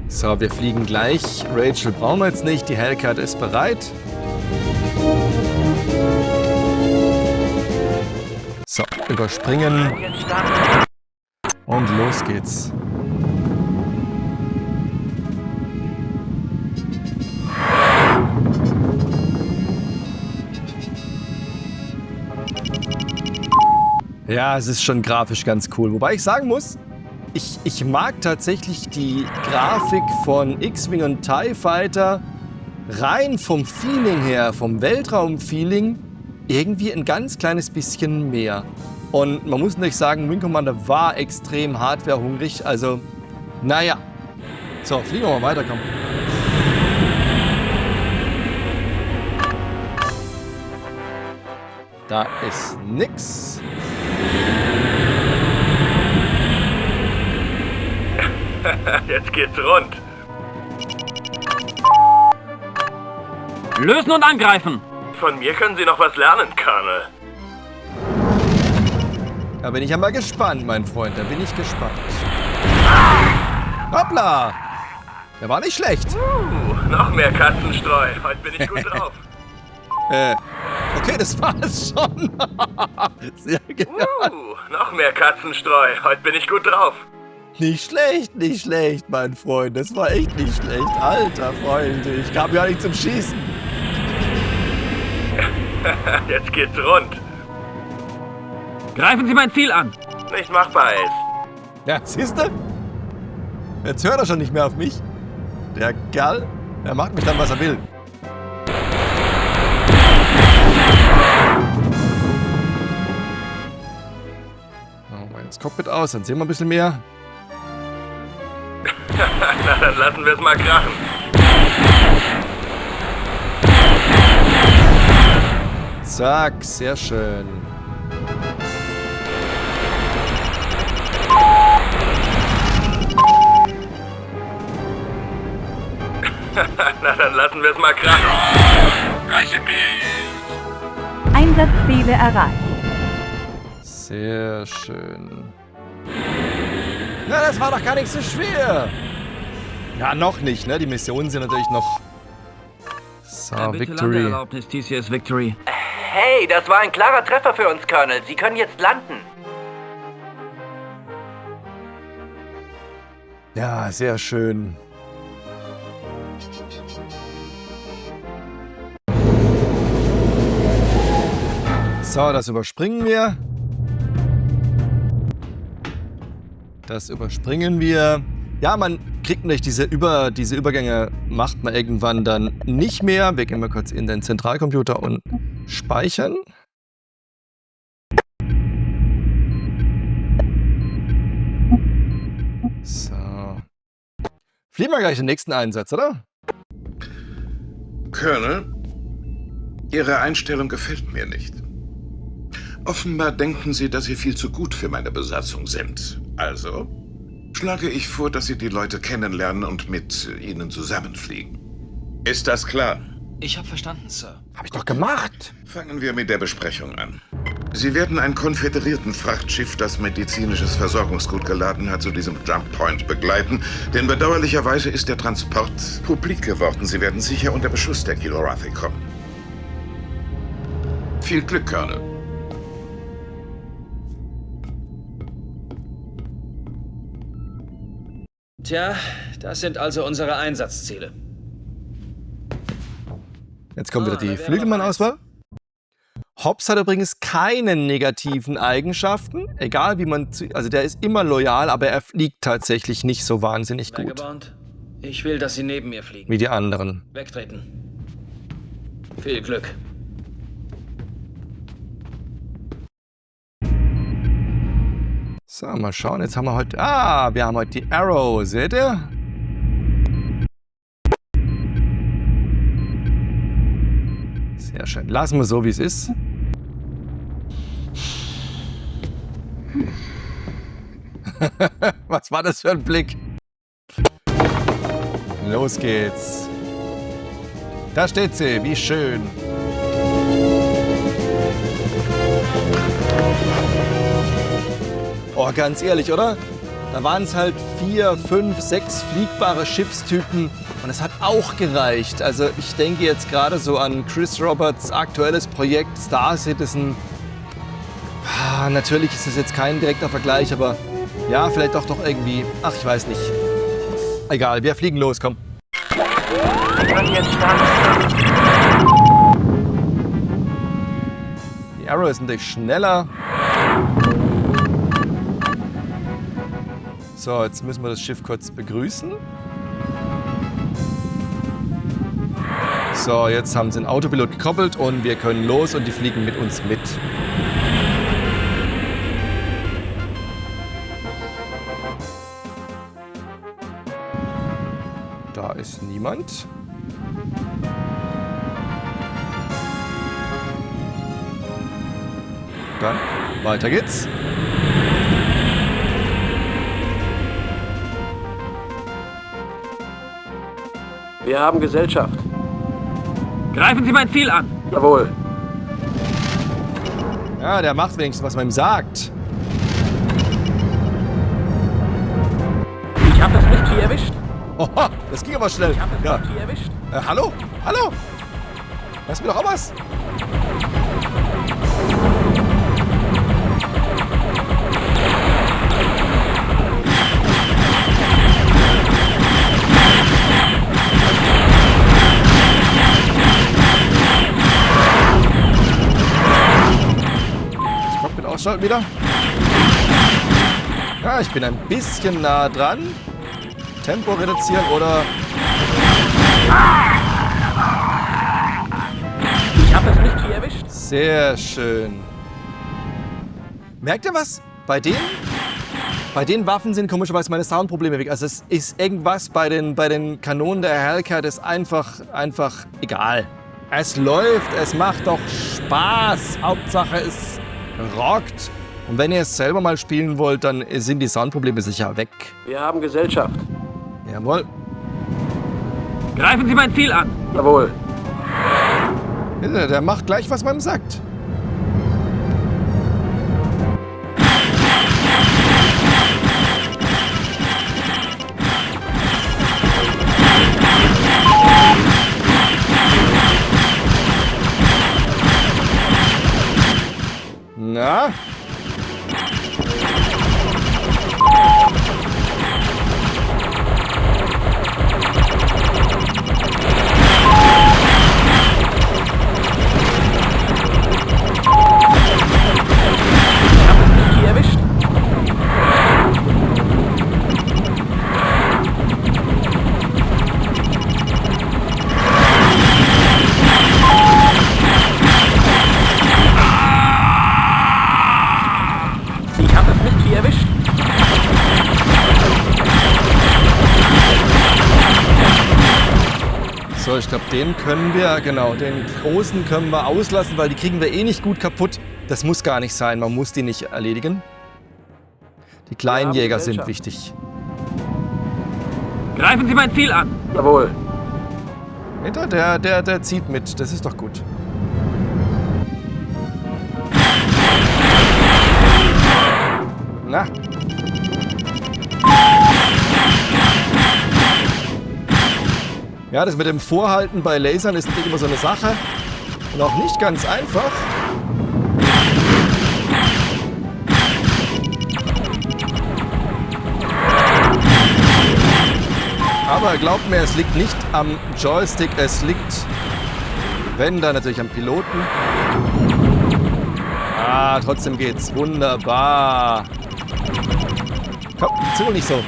[SPEAKER 1] So, wir fliegen gleich. Rachel brauchen wir jetzt nicht. Die Hellcat ist bereit. So, überspringen. Und los geht's. Ja, es ist schon grafisch ganz cool. Wobei ich sagen muss, ich mag tatsächlich die Grafik von X-Wing und TIE Fighter rein vom Feeling her, vom Weltraum-Feeling, irgendwie ein ganz kleines bisschen mehr. Und man muss natürlich sagen, Wing Commander war extrem hardwarehungrig, also naja. So, fliegen wir mal weiter, komm. Da ist nix.
[SPEAKER 13] Jetzt geht's rund.
[SPEAKER 11] Lösen und angreifen!
[SPEAKER 13] Von mir können Sie noch was lernen, Colonel.
[SPEAKER 1] Da bin ich ja mal gespannt, mein Freund. Da bin ich gespannt. Hoppla! Der war nicht schlecht.
[SPEAKER 13] Noch mehr Katzenstreu. Heute bin ich gut drauf.
[SPEAKER 1] Okay, das war's schon. Sehr gerne.
[SPEAKER 13] Noch mehr Katzenstreu. Heute bin ich gut drauf.
[SPEAKER 1] Nicht schlecht, mein Freund. Das war echt nicht schlecht. Alter Freunde, ich kam ja nicht zum Schießen.
[SPEAKER 13] Jetzt geht's rund.
[SPEAKER 11] Greifen Sie mein Ziel an.
[SPEAKER 13] Nicht machbar ist.
[SPEAKER 1] Ja, siehste? Jetzt hört er schon nicht mehr auf mich. Der Kerl, der macht mich dann, was er will. Machen wir das Cockpit aus, dann sehen wir ein bisschen mehr.
[SPEAKER 13] Na, dann lassen wir es mal krachen.
[SPEAKER 1] Zack, sehr schön.
[SPEAKER 13] Na, dann lassen wir es mal krachen.
[SPEAKER 17] Einsatzziele erreicht.
[SPEAKER 1] Sehr schön. Na, das war doch gar nicht so schwer. Ja, noch nicht, ne? Die Missionen sind natürlich noch... So, Victory.
[SPEAKER 11] Erlaubnis, TCS Victory.
[SPEAKER 12] Hey, das war ein klarer Treffer für uns, Colonel. Sie können jetzt landen.
[SPEAKER 1] Ja, sehr schön. So, das überspringen wir. Das überspringen wir. Ja, man kriegt nicht diese Übergänge, macht man irgendwann dann nicht mehr. Wir gehen mal kurz in den Zentralcomputer und speichern. So. Fliegen wir gleich den nächsten Einsatz, oder?
[SPEAKER 10] Colonel, Ihre Einstellung gefällt mir nicht. Offenbar denken Sie, dass Sie viel zu gut für meine Besatzung sind. Also schlage ich vor, dass Sie die Leute kennenlernen und mit ihnen zusammenfliegen. Ist das klar?
[SPEAKER 7] Ich habe verstanden, Sir.
[SPEAKER 1] Hab ich doch gemacht.
[SPEAKER 10] Fangen wir mit der Besprechung an. Sie werden ein konföderierten Frachtschiff, das medizinisches Versorgungsgut geladen hat, zu diesem Jump Point begleiten, denn bedauerlicherweise ist der Transport publik geworden. Sie werden sicher unter Beschuss der Kilrathi kommen. Viel Glück, Colonel.
[SPEAKER 7] Tja, das sind also unsere Einsatzziele.
[SPEAKER 1] Jetzt kommt wieder die Flügelmann-Auswahl. Hobbs hat übrigens keine negativen Eigenschaften. Egal wie man... Also der ist immer loyal, aber er fliegt tatsächlich nicht so wahnsinnig gut.
[SPEAKER 7] Vagabond, Ich will, dass Sie neben mir fliegen.
[SPEAKER 1] Wie die anderen.
[SPEAKER 7] Wegtreten. Viel Glück.
[SPEAKER 1] So, mal schauen. Jetzt haben wir heute... wir haben heute die Arrow. Seht ihr? Sehr schön. Lassen wir so, wie es ist. Was war das für ein Blick? Los geht's. Da steht sie. Wie schön. Oh, ganz ehrlich, oder? Da waren es halt 4, 5, 6 fliegbare Schiffstypen und es hat auch gereicht. Also ich denke jetzt gerade so an Chris Roberts aktuelles Projekt Star Citizen. Natürlich ist es jetzt kein direkter Vergleich, aber ja, vielleicht doch irgendwie. Ach, ich weiß nicht. Egal, wir fliegen los, komm. Die Arrow ist natürlich schneller. So, jetzt müssen wir das Schiff kurz begrüßen. So, jetzt haben sie den Autopilot gekoppelt und wir können los und die fliegen mit uns mit. Da ist niemand. Dann weiter geht's.
[SPEAKER 18] Wir haben Gesellschaft.
[SPEAKER 11] Greifen Sie mein Ziel an!
[SPEAKER 18] Jawohl.
[SPEAKER 1] Ja, der macht wenigstens, was man ihm sagt.
[SPEAKER 11] Ich habe das Whisky erwischt.
[SPEAKER 1] Oha, das ging aber schnell.
[SPEAKER 11] Ich habe das
[SPEAKER 1] Ja.
[SPEAKER 11] Whisky erwischt.
[SPEAKER 1] Hallo? Hallo? Lass mir doch auch was. Das Cockpit ausschalten wieder. Ja, ich bin ein bisschen nah dran. Tempo reduzieren oder...
[SPEAKER 11] Ich habe das Whisky erwischt.
[SPEAKER 1] Sehr schön. Merkt ihr was? Bei den Waffen sind komischerweise meine Soundprobleme weg. Also es ist irgendwas bei den Kanonen der Hellcat ist einfach egal. Es läuft, es macht doch Spaß. Hauptsache es rockt. Und wenn ihr es selber mal spielen wollt, dann sind die Soundprobleme sicher weg.
[SPEAKER 18] Wir haben Gesellschaft.
[SPEAKER 1] Jawohl.
[SPEAKER 11] Greifen Sie mein Ziel an!
[SPEAKER 18] Jawohl.
[SPEAKER 1] Der macht gleich, was man ihm sagt. Na? So, ich glaube, den können wir, genau, den großen können wir auslassen, weil die kriegen wir eh nicht gut kaputt. Das muss gar nicht sein, man muss die nicht erledigen. Die kleinen Jäger sind wichtig.
[SPEAKER 11] Greifen Sie mein Ziel an!
[SPEAKER 18] Jawohl.
[SPEAKER 1] Der zieht mit, das ist doch gut. Na? Ja, das mit dem Vorhalten bei Lasern ist nicht immer so eine Sache. Und auch nicht ganz einfach. Aber glaubt mir, es liegt nicht am Joystick, es liegt, wenn, dann natürlich am Piloten. Trotzdem geht's. Wunderbar. Komm, zu nicht so.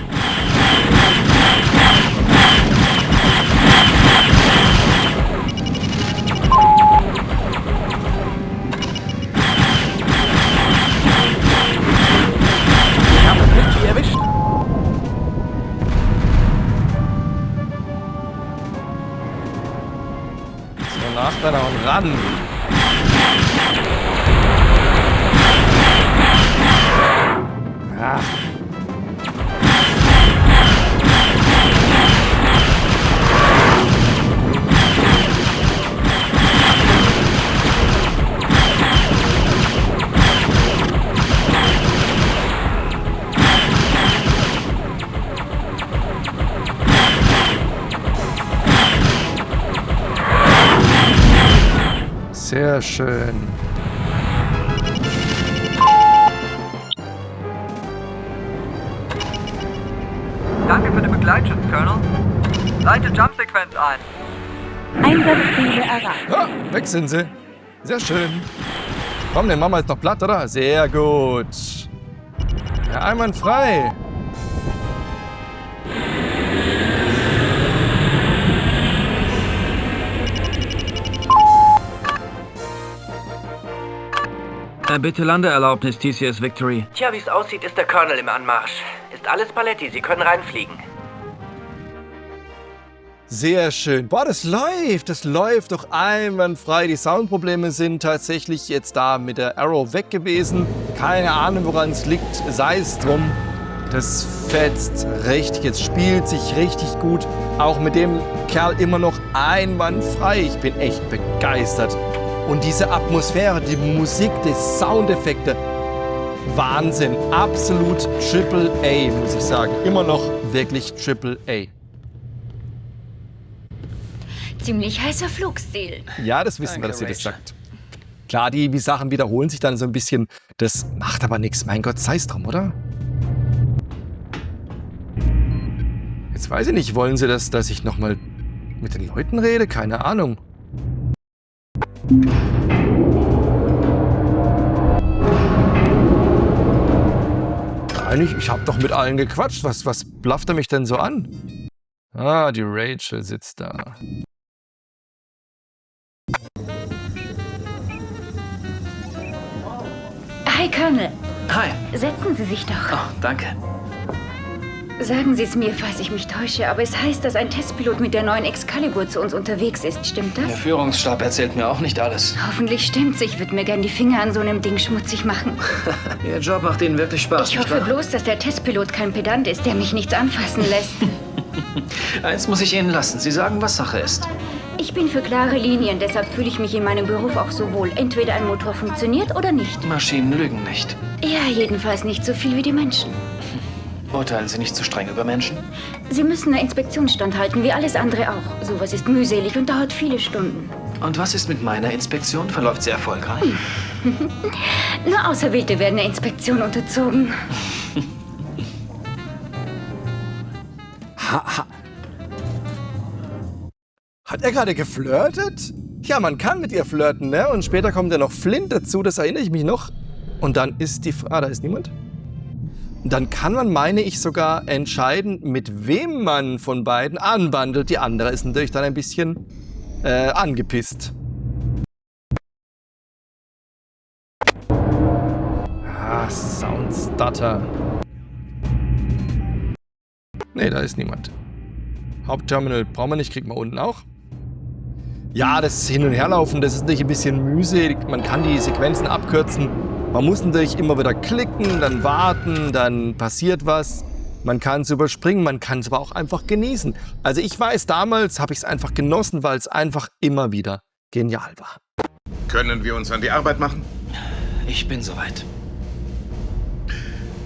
[SPEAKER 1] Mann. Ach. Sehr schön.
[SPEAKER 19] Danke für den Begleitschutz, Colonel. Leite Jump-Sequenz ein.
[SPEAKER 17] Einsatzziele erreicht.
[SPEAKER 1] Ja, weg sind sie. Sehr schön. Komm, den machen wir jetzt noch platt, oder? Sehr gut. Ja, einwandfrei.
[SPEAKER 11] Bitte Landeerlaubnis, TCS Victory.
[SPEAKER 19] Tja, wie es aussieht, ist der Colonel im Anmarsch. Ist alles Paletti, Sie können reinfliegen.
[SPEAKER 1] Sehr schön. Boah, das läuft doch einwandfrei. Die Soundprobleme sind tatsächlich jetzt da mit der Arrow weg gewesen. Keine Ahnung, woran es liegt, sei es drum. Das fetzt richtig, jetzt spielt sich richtig gut. Auch mit dem Kerl immer noch einwandfrei. Ich bin echt begeistert. Und diese Atmosphäre, die Musik, die Soundeffekte, Wahnsinn. Absolut Triple A, muss ich sagen. Immer noch wirklich Triple A.
[SPEAKER 4] Ziemlich heißer Flugstil.
[SPEAKER 1] Ja, das wissen wir, dass sie das sagt. Klar, die Sachen wiederholen sich dann so ein bisschen. Das macht aber nichts. Mein Gott, sei's drum, oder? Jetzt weiß ich nicht, wollen sie das, dass ich nochmal mit den Leuten rede? Keine Ahnung. Eigentlich, ich hab doch mit allen gequatscht. Was blafft er mich denn so an? Ah, die Rachel sitzt da.
[SPEAKER 4] Hi, Colonel.
[SPEAKER 12] Hi.
[SPEAKER 4] Setzen Sie sich doch.
[SPEAKER 12] Oh, danke.
[SPEAKER 4] Sagen Sie es mir, falls ich mich täusche, aber es heißt, dass ein Testpilot mit der neuen Excalibur zu uns unterwegs ist. Stimmt das?
[SPEAKER 7] Der Führungsstab erzählt mir auch nicht alles.
[SPEAKER 4] Hoffentlich stimmt's. Ich würde mir gern die Finger an so einem Ding schmutzig machen.
[SPEAKER 12] Ihr Job macht Ihnen wirklich Spaß.
[SPEAKER 4] Ich hoffe bloß, dass der Testpilot kein Pedant ist, der mich nichts anfassen lässt.
[SPEAKER 12] Eins muss ich Ihnen lassen. Sie sagen, was Sache ist.
[SPEAKER 4] Ich bin für klare Linien, deshalb fühle ich mich in meinem Beruf auch so wohl. Entweder ein Motor funktioniert oder nicht.
[SPEAKER 12] Maschinen lügen nicht.
[SPEAKER 4] Ja, jedenfalls nicht so viel wie die Menschen.
[SPEAKER 12] Urteilen Sie nicht zu streng über Menschen?
[SPEAKER 4] Sie müssen einer Inspektion standhalten, wie alles andere auch. Sowas ist mühselig und dauert viele Stunden.
[SPEAKER 12] Und was ist mit meiner Inspektion? Verläuft sie erfolgreich?
[SPEAKER 4] Nur Auserwählte werden der Inspektion unterzogen.
[SPEAKER 1] Hat er gerade geflirtet? Ja, man kann mit ihr flirten, ne? Und später kommt ja noch Flint dazu, das erinnere ich mich noch. Und dann ist die Frage, da ist niemand? Dann kann man, meine ich, sogar entscheiden, mit wem man von beiden anbandelt. Die andere ist natürlich dann ein bisschen angepisst. Ah, Soundstutter. Nee, da ist niemand. Hauptterminal brauchen wir nicht, kriegt man unten auch. Ja, das Hin- und Herlaufen, das ist natürlich ein bisschen mühselig. Man kann die Sequenzen abkürzen. Man muss natürlich immer wieder klicken, dann warten, dann passiert was. Man kann es überspringen, man kann es aber auch einfach genießen. Also ich weiß, damals habe ich es einfach genossen, weil es einfach immer wieder genial war.
[SPEAKER 10] Können wir uns an die Arbeit machen?
[SPEAKER 12] Ich bin soweit.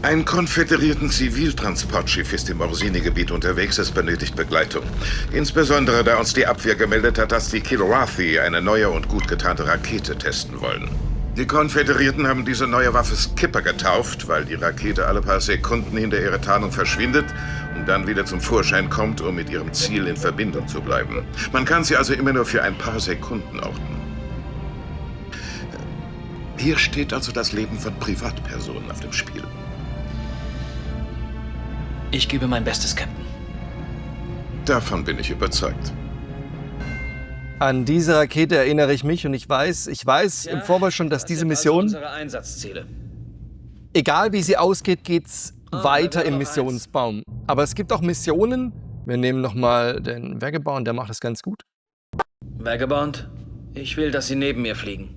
[SPEAKER 10] Ein konföderierten Ziviltransportschiff ist im Orsini-Gebiet unterwegs. Es benötigt Begleitung. Insbesondere, da uns die Abwehr gemeldet hat, dass die Kilrathi eine neue und gut getarnte Rakete testen wollen. Die Konföderierten haben diese neue Waffe Skipper getauft, weil die Rakete alle paar Sekunden hinter ihrer Tarnung verschwindet und dann wieder zum Vorschein kommt, um mit ihrem Ziel in Verbindung zu bleiben. Man kann sie also immer nur für ein paar Sekunden orten. Hier steht also das Leben von Privatpersonen auf dem Spiel.
[SPEAKER 12] Ich gebe mein Bestes, Captain.
[SPEAKER 10] Davon bin ich überzeugt.
[SPEAKER 1] An diese Rakete erinnere ich mich und ich weiß im Vorfeld schon, dass diese Mission,
[SPEAKER 8] unsere Einsatzziele.
[SPEAKER 1] egal wie sie ausgeht, geht's weiter im Missionsbaum. Aber es gibt auch Missionen. Wir nehmen nochmal den Vagabond, der macht das ganz gut.
[SPEAKER 7] Vagabond? Ich will, dass Sie neben mir fliegen.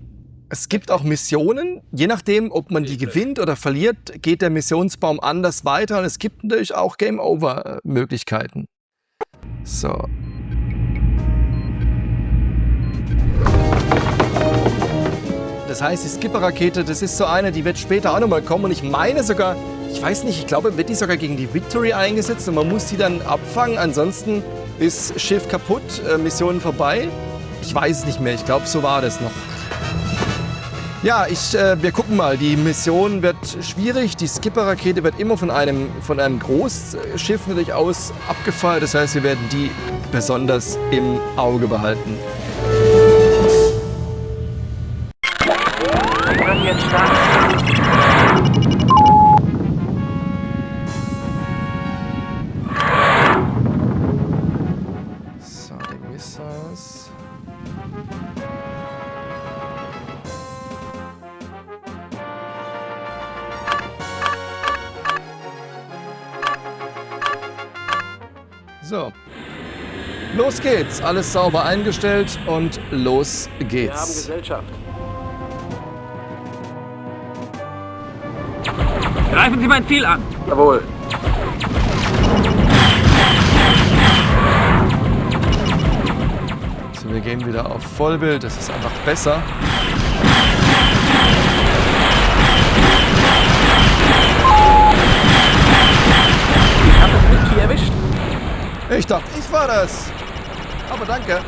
[SPEAKER 1] Es gibt auch Missionen, je nachdem, ob man die gewinnt oder verliert, geht der Missionsbaum anders weiter und es gibt natürlich auch Game-Over-Möglichkeiten. So. Das heißt, die Skipper-Rakete, das ist so eine, die wird später auch nochmal kommen und ich meine sogar, ich weiß nicht, ich glaube, wird die sogar gegen die Victory eingesetzt und man muss die dann abfangen, ansonsten ist Schiff kaputt, Mission vorbei. Ich weiß es nicht mehr, ich glaube, so war das noch. Ja, wir gucken mal. Die Mission wird schwierig. Die Skipper-Rakete wird immer von einem Großschiff natürlich aus abgefeuert. Das heißt, wir werden die besonders im Auge behalten.
[SPEAKER 19] Wir können jetzt starten.
[SPEAKER 1] So, die Missiles. So, los geht's. Alles sauber eingestellt und los geht's.
[SPEAKER 18] Wir haben Gesellschaft.
[SPEAKER 19] Greifen Sie mein Ziel an.
[SPEAKER 18] Jawohl.
[SPEAKER 1] So, wir gehen wieder auf Vollbild. Das ist einfach besser.
[SPEAKER 18] Ich habe das Whisky erwischt.
[SPEAKER 1] Ich dachte, ich war das. Aber danke.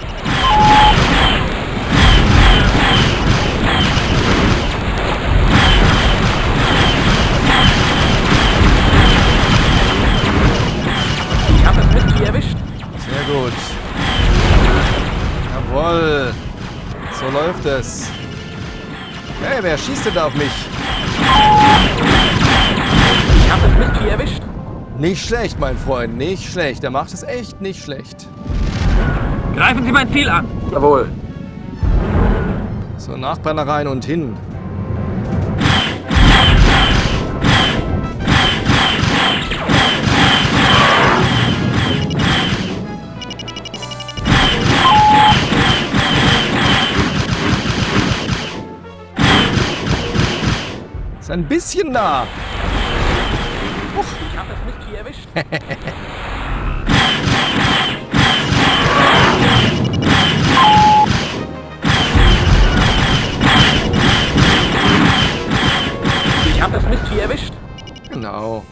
[SPEAKER 18] Ich habe das Whisky erwischt.
[SPEAKER 1] Sehr gut. Jawohl. So läuft es. Hey, wer schießt denn da auf mich?
[SPEAKER 18] Ich habe das Whisky erwischt.
[SPEAKER 1] Nicht schlecht, mein Freund, nicht schlecht. Er macht es echt nicht schlecht.
[SPEAKER 19] Greifen Sie mein Ziel an.
[SPEAKER 18] Jawohl.
[SPEAKER 1] So, Nachbrennereien und hin. Ist ein bisschen nah.
[SPEAKER 18] Ich habe das Whisky erwischt. Ich habe das Whisky erwischt.
[SPEAKER 1] Genau.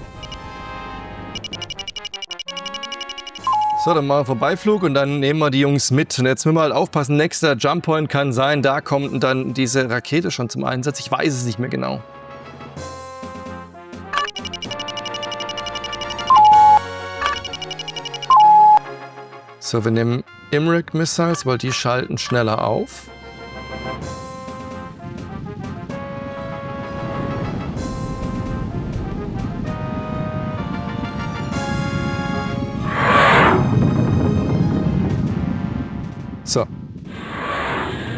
[SPEAKER 1] So, dann mal Vorbeiflug und dann nehmen wir die Jungs mit. Und jetzt müssen wir halt aufpassen, nächster Jump Point kann sein, da kommt dann diese Rakete schon zum Einsatz. Ich weiß es nicht mehr genau. So, wir nehmen Imric Missiles, weil die schalten schneller auf. So.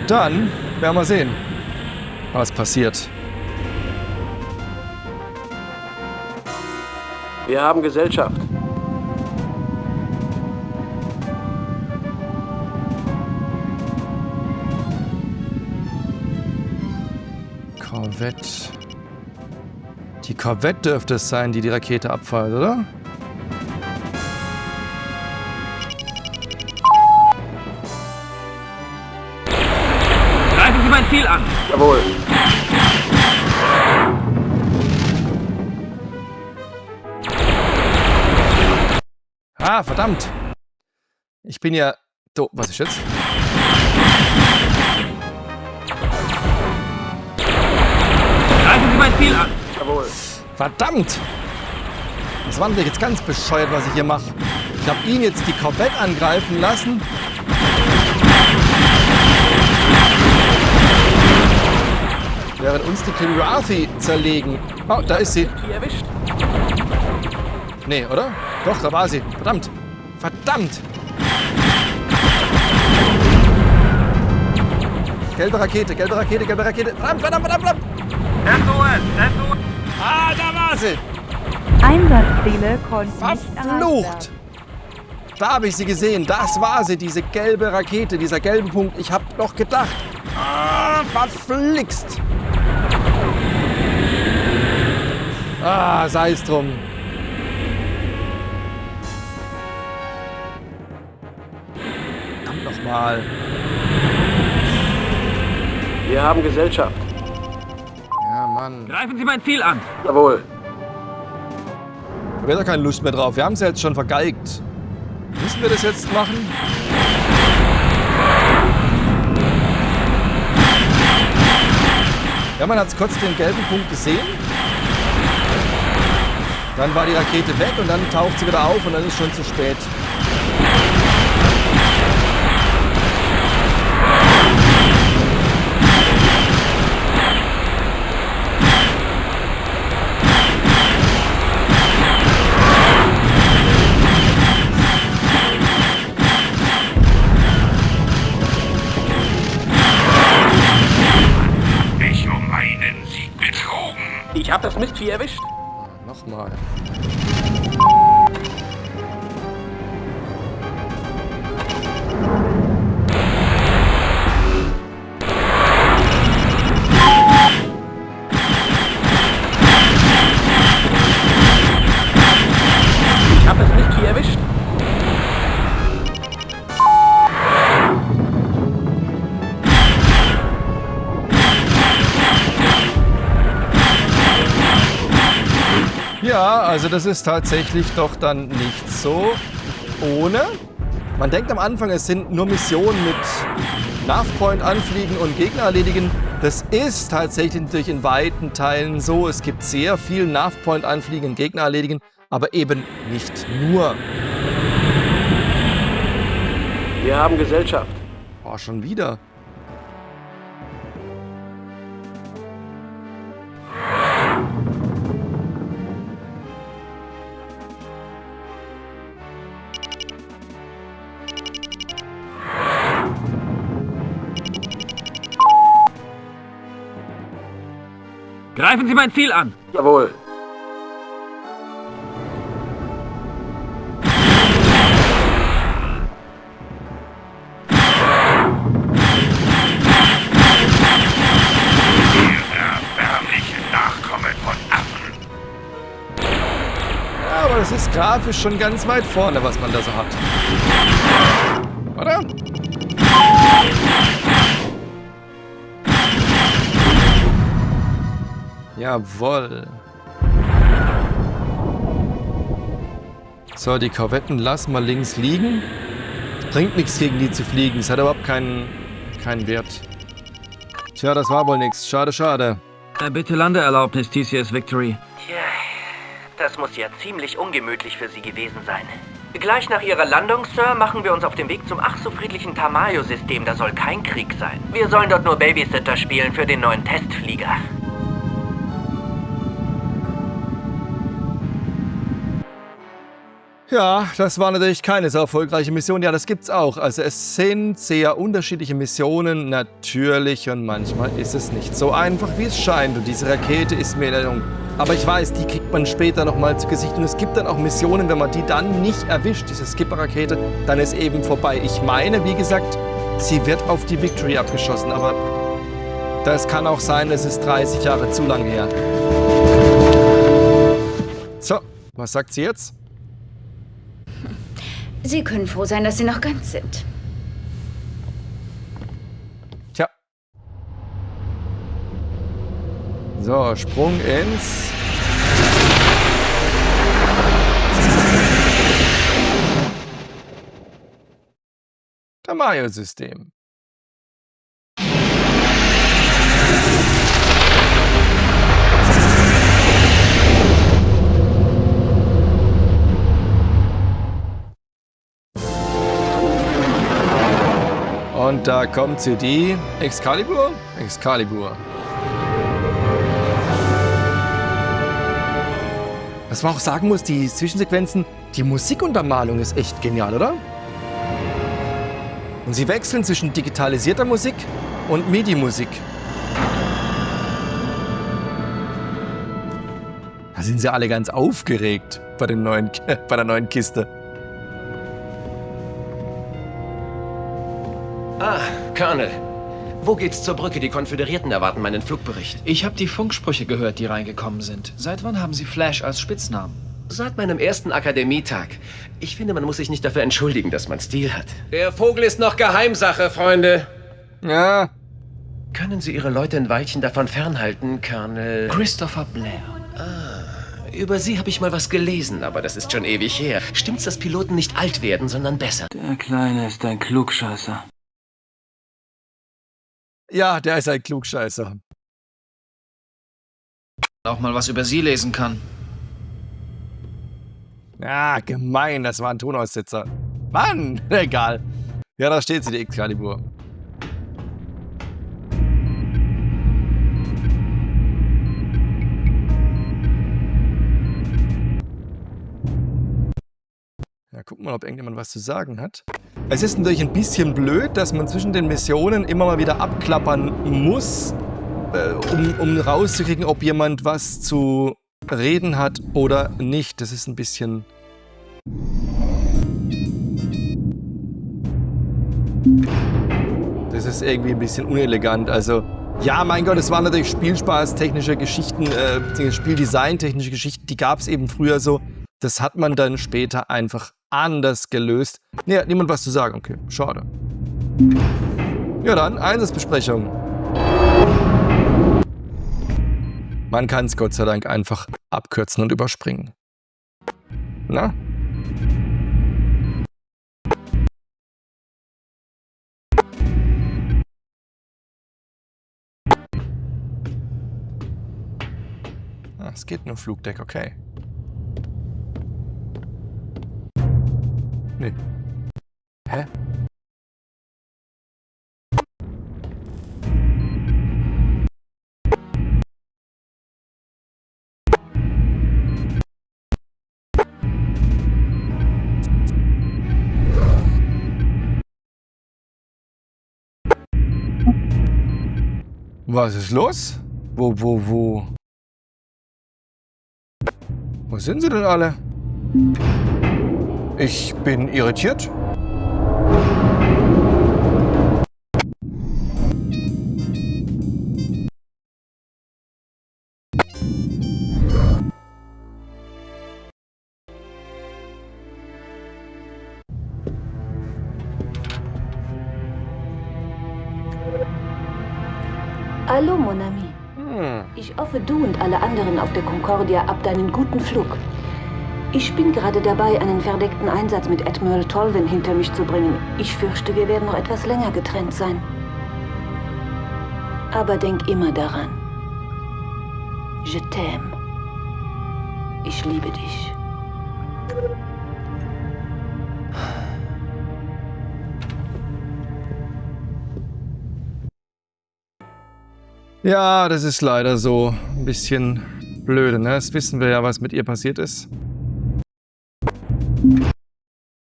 [SPEAKER 1] Dann werden wir sehen, was passiert.
[SPEAKER 18] Wir haben Gesellschaft.
[SPEAKER 1] Korvette. Die Korvette dürfte es sein, die die Rakete abfeuert, oder?
[SPEAKER 19] Greifen Sie mein Ziel an.
[SPEAKER 18] Jawohl.
[SPEAKER 1] Ah, verdammt. Ich bin ja... So, was ist jetzt?
[SPEAKER 19] Greifen Sie mein Ziel an.
[SPEAKER 18] Jawohl.
[SPEAKER 1] Verdammt! Das war natürlich jetzt ganz bescheuert, was ich hier mache. Ich habe ihn jetzt die Korvette angreifen lassen. Während uns die Kilrathi zerlegen. Oh, da ist sie. Nee, oder? Doch, da war sie. Verdammt. Verdammt! Gelbe Rakete, gelbe Rakete, gelbe Rakete. Verdammt, verdammt, verdammt, verdammt! Ah, da war sie!
[SPEAKER 17] Einsatzziele konnten nicht erreicht
[SPEAKER 1] Verflucht! Da habe ich sie gesehen. Das war sie, diese gelbe Rakete, dieser gelbe Punkt. Ich habe noch gedacht. Ah, verflixt. Ah, sei es drum. Verdammt nochmal.
[SPEAKER 18] Wir haben Gesellschaft.
[SPEAKER 1] Ja, Mann.
[SPEAKER 18] Greifen Sie mein Ziel an. Jawohl.
[SPEAKER 1] Da wäre da keine Lust mehr drauf. Wir haben es ja jetzt schon vergeigt. Müssen wir das jetzt machen? Ja, man hat kurz den gelben Punkt gesehen. Dann war die Rakete weg und dann taucht sie wieder auf und dann ist schon zu spät.
[SPEAKER 18] Ich hab das Mistvieh erwischt.
[SPEAKER 1] Nochmal.
[SPEAKER 18] Ich hab das Mistvieh erwischt.
[SPEAKER 1] Ja, also das ist tatsächlich doch dann nicht so ohne. Man denkt am Anfang, es sind nur Missionen mit Navpoint anfliegen und Gegner erledigen. Das ist tatsächlich natürlich in weiten Teilen so. Es gibt sehr viel Navpoint anfliegen und Gegner erledigen, aber eben nicht nur.
[SPEAKER 18] Wir haben Gesellschaft.
[SPEAKER 1] Oh, schon wieder.
[SPEAKER 18] Greifen Sie mein Ziel an. Jawohl.
[SPEAKER 1] Ja, aber das ist grafisch schon ganz weit vorne, was man da so hat. Oder? Jawohl. So, die Korvetten lassen wir links liegen. Bringt nichts gegen die zu fliegen. Es hat überhaupt keinen Wert. Tja, das war wohl nichts. Schade, schade.
[SPEAKER 11] Bitte Landeerlaubnis, TCS Victory.
[SPEAKER 19] Tja, das muss ja ziemlich ungemütlich für Sie gewesen sein. Gleich nach Ihrer Landung, Sir, machen wir uns auf den Weg zum ach so friedlichen Tamayo-System. Da soll kein Krieg sein. Wir sollen dort nur Babysitter spielen für den neuen Testflieger.
[SPEAKER 1] Ja, das war natürlich keine so erfolgreiche Mission. Ja, das gibt's auch. Also es sind sehr unterschiedliche Missionen, natürlich. Und manchmal ist es nicht so einfach, wie es scheint. Und diese Rakete ist mir in Erinnerung. Aber ich weiß, die kriegt man später nochmal zu Gesicht. Und es gibt dann auch Missionen, wenn man die dann nicht erwischt, diese Skipper-Rakete, dann ist eben vorbei. Ich meine, wie gesagt, sie wird auf die Victory abgeschossen. Aber das kann auch sein, es ist 30 Jahre zu lang her. So, was sagt sie jetzt?
[SPEAKER 4] Sie können froh sein, dass Sie noch ganz sind.
[SPEAKER 1] Tja. So, Sprung ins... Tamayo-System. Und da kommt sie, die Excalibur? Excalibur. Was man auch sagen muss, die Zwischensequenzen, die Musikuntermalung ist echt genial, oder? Und sie wechseln zwischen digitalisierter Musik und MIDI-Musik. Da sind sie alle ganz aufgeregt bei der neuen Kiste.
[SPEAKER 14] Colonel, wo geht's zur Brücke? Die Konföderierten erwarten meinen Flugbericht.
[SPEAKER 7] Ich habe die Funksprüche gehört, die reingekommen sind. Seit wann haben Sie Flash als Spitznamen?
[SPEAKER 14] Seit meinem ersten Akademietag. Ich finde, man muss sich nicht dafür entschuldigen, dass man Stil hat. Der Vogel ist noch Geheimsache, Freunde.
[SPEAKER 1] Ja.
[SPEAKER 14] Können Sie Ihre Leute ein Weilchen davon fernhalten, Colonel?
[SPEAKER 7] Christopher Blair.
[SPEAKER 14] Über Sie habe ich mal was gelesen, aber das ist schon ewig her. Stimmt's, dass Piloten nicht alt werden, sondern besser?
[SPEAKER 11] Der Kleine ist ein Klugscheißer.
[SPEAKER 1] Ja, der ist ein Klugscheißer.
[SPEAKER 7] Auch mal was über Sie lesen kann.
[SPEAKER 1] Ja, gemein, das war ein Tonaussetzer. Mann, egal. Ja, da steht sie, die Excalibur. Ja, gucken wir mal, ob irgendjemand was zu sagen hat. Es ist natürlich ein bisschen blöd, dass man zwischen den Missionen immer mal wieder abklappern muss, um rauszukriegen, ob jemand was zu reden hat oder nicht. Das ist ein bisschen... Das ist irgendwie ein bisschen unelegant. Also, ja, mein Gott, es waren natürlich Spielspaß, technische Geschichten, Spieldesign, technische Geschichten, die gab es eben früher so. Das hat man dann später einfach anders gelöst. Nee, hat niemand was zu sagen. Okay, schade. Ja dann, Einsatzbesprechung. Man kann es Gott sei Dank einfach abkürzen und überspringen. Na? Ah, es geht nur Flugdeck, okay. Nee. Hä? Was ist los? Wo sind sie denn alle? Ich bin irritiert.
[SPEAKER 9] Hallo, Mon Ami. Ich hoffe, du und alle anderen auf der Concordia habt einen guten Flug. Ich bin gerade dabei, einen verdeckten Einsatz mit Admiral Tolvin hinter mich zu bringen. Ich fürchte, wir werden noch etwas länger getrennt sein. Aber denk immer daran. Je t'aime. Ich liebe dich.
[SPEAKER 1] Ja, das ist leider so ein bisschen blöde, ne? Das wissen wir ja, was mit ihr passiert ist.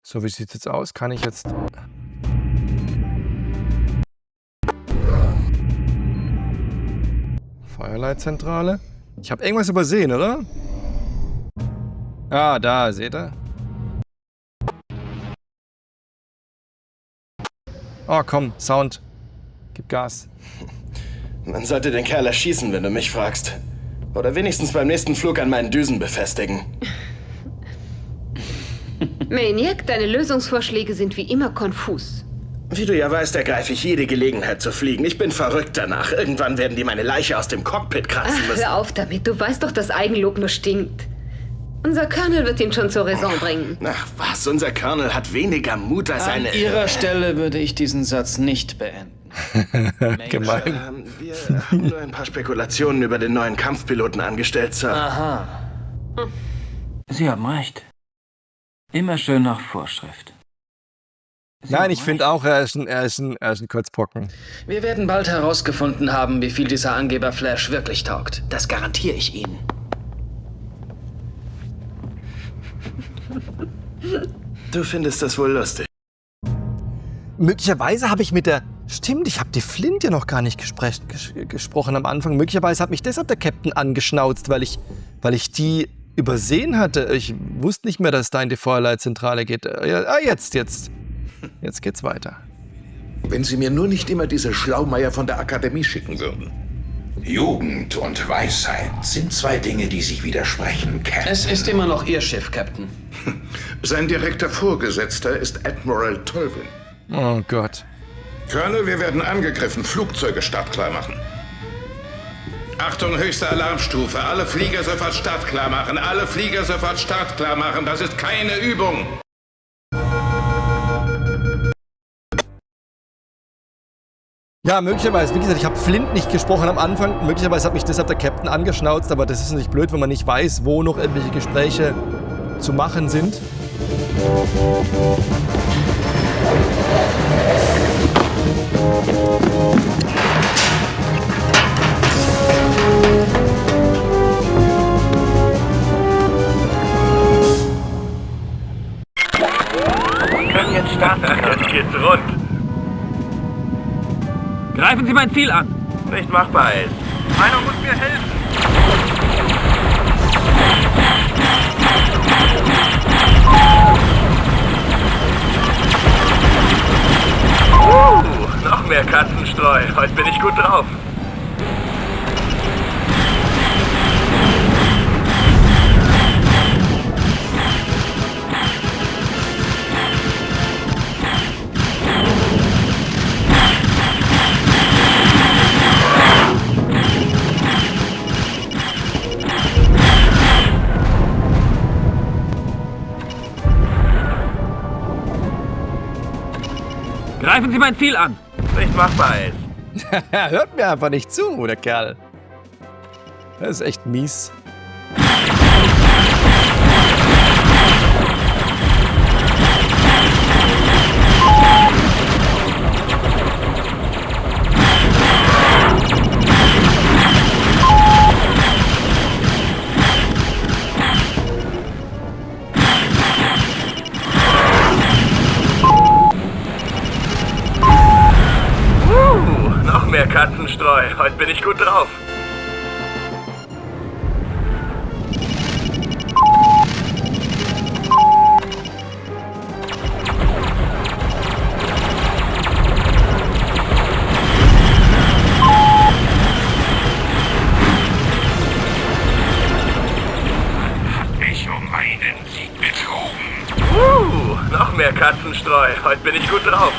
[SPEAKER 1] So, wie sieht es jetzt aus? Kann ich jetzt... Feuerleitzentrale? Ich habe irgendwas übersehen, oder? Ah, da, seht ihr? Oh, komm, Sound. Gib Gas.
[SPEAKER 14] Man sollte den Kerl erschießen, wenn du mich fragst. Oder wenigstens beim nächsten Flug an meinen Düsen befestigen.
[SPEAKER 16] Maniac, deine Lösungsvorschläge sind wie immer konfus.
[SPEAKER 14] Wie du ja weißt, ergreife ich jede Gelegenheit zu fliegen. Ich bin verrückt danach. Irgendwann werden die meine Leiche aus dem Cockpit kratzen müssen.
[SPEAKER 16] Hör auf damit. Du weißt doch, dass Eigenlob nur stinkt. Unser Colonel wird ihn schon zur Raison bringen.
[SPEAKER 14] Ach was, unser Colonel hat weniger Mut als eine...
[SPEAKER 7] An Ihrer Stelle würde ich diesen Satz nicht beenden.
[SPEAKER 1] Gemein.
[SPEAKER 14] Wir haben nur ein paar Spekulationen über den neuen Kampfpiloten angestellt, Sir.
[SPEAKER 7] Aha.
[SPEAKER 11] Sie haben recht. Immer schön nach Vorschrift.
[SPEAKER 1] Nein, ich finde auch, er ist ein Kurzpocken.
[SPEAKER 7] Wir werden bald herausgefunden haben, wie viel dieser Angeber Flash wirklich taugt. Das garantiere ich Ihnen.
[SPEAKER 14] Du findest das wohl lustig.
[SPEAKER 1] Möglicherweise habe ich mit der... Stimmt, ich habe die Flint ja noch gar nicht gesprochen am Anfang. Möglicherweise hat mich deshalb der Captain angeschnauzt, weil ich die übersehen hatte. Ich wusste nicht mehr, dass es da in die Feuerleitzentrale geht. Jetzt. Jetzt geht's weiter.
[SPEAKER 10] Wenn Sie mir nur nicht immer diese Schlaumeier von der Akademie schicken würden.
[SPEAKER 3] Jugend und Weisheit sind zwei Dinge, die sich widersprechen, Captain.
[SPEAKER 12] Es ist immer noch Ihr Schiff, Captain.
[SPEAKER 10] Sein direkter Vorgesetzter ist Admiral Tolvin.
[SPEAKER 1] Oh Gott.
[SPEAKER 10] Colonel, wir werden angegriffen. Flugzeuge startklar machen. Achtung, höchste Alarmstufe. Alle Flieger sofort startklar machen. Alle Flieger sofort startklar machen. Das ist keine Übung.
[SPEAKER 1] Ja, möglicherweise, wie gesagt, ich habe Flint nicht gesprochen am Anfang. Möglicherweise hat mich deshalb der Captain angeschnauzt, aber das ist nicht blöd, wenn man nicht weiß, wo noch irgendwelche Gespräche zu machen sind.
[SPEAKER 19] Wir können jetzt starten.
[SPEAKER 13] Jetzt geht's rund.
[SPEAKER 18] Greifen Sie mein Ziel an!
[SPEAKER 19] Nicht machbar ist.
[SPEAKER 13] Einer muss mir helfen. Noch mehr Katzenstreu. Heute bin ich gut drauf.
[SPEAKER 18] Greifen Sie mein Ziel an!
[SPEAKER 19] Nicht machbar ist.
[SPEAKER 1] Er hört mir einfach nicht zu, der Kerl. Das ist echt mies.
[SPEAKER 13] Noch mehr Katzenstreu. Heute bin ich gut drauf.
[SPEAKER 3] Ich um einen Sieg betrogen.
[SPEAKER 13] Noch mehr Katzenstreu. Heute bin ich gut drauf.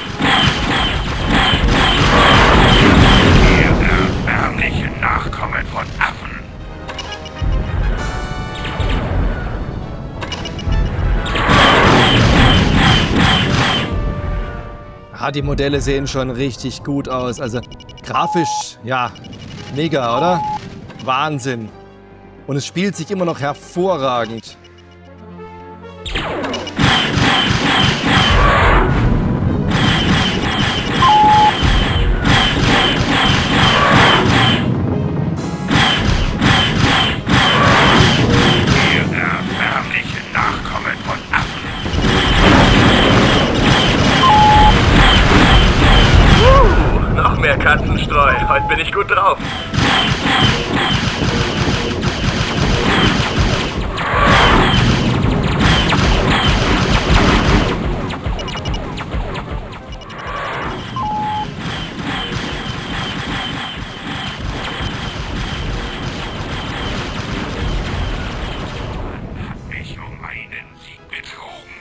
[SPEAKER 3] Erbärmliche Nachkommen von Affen.
[SPEAKER 1] Die Modelle sehen schon richtig gut aus. Also grafisch, ja, mega, oder? Wahnsinn. Und es spielt sich immer noch hervorragend.
[SPEAKER 13] Noch mehr Katzenstreu. Heute bin ich gut drauf.
[SPEAKER 3] Ich um einen Sieg betrogen.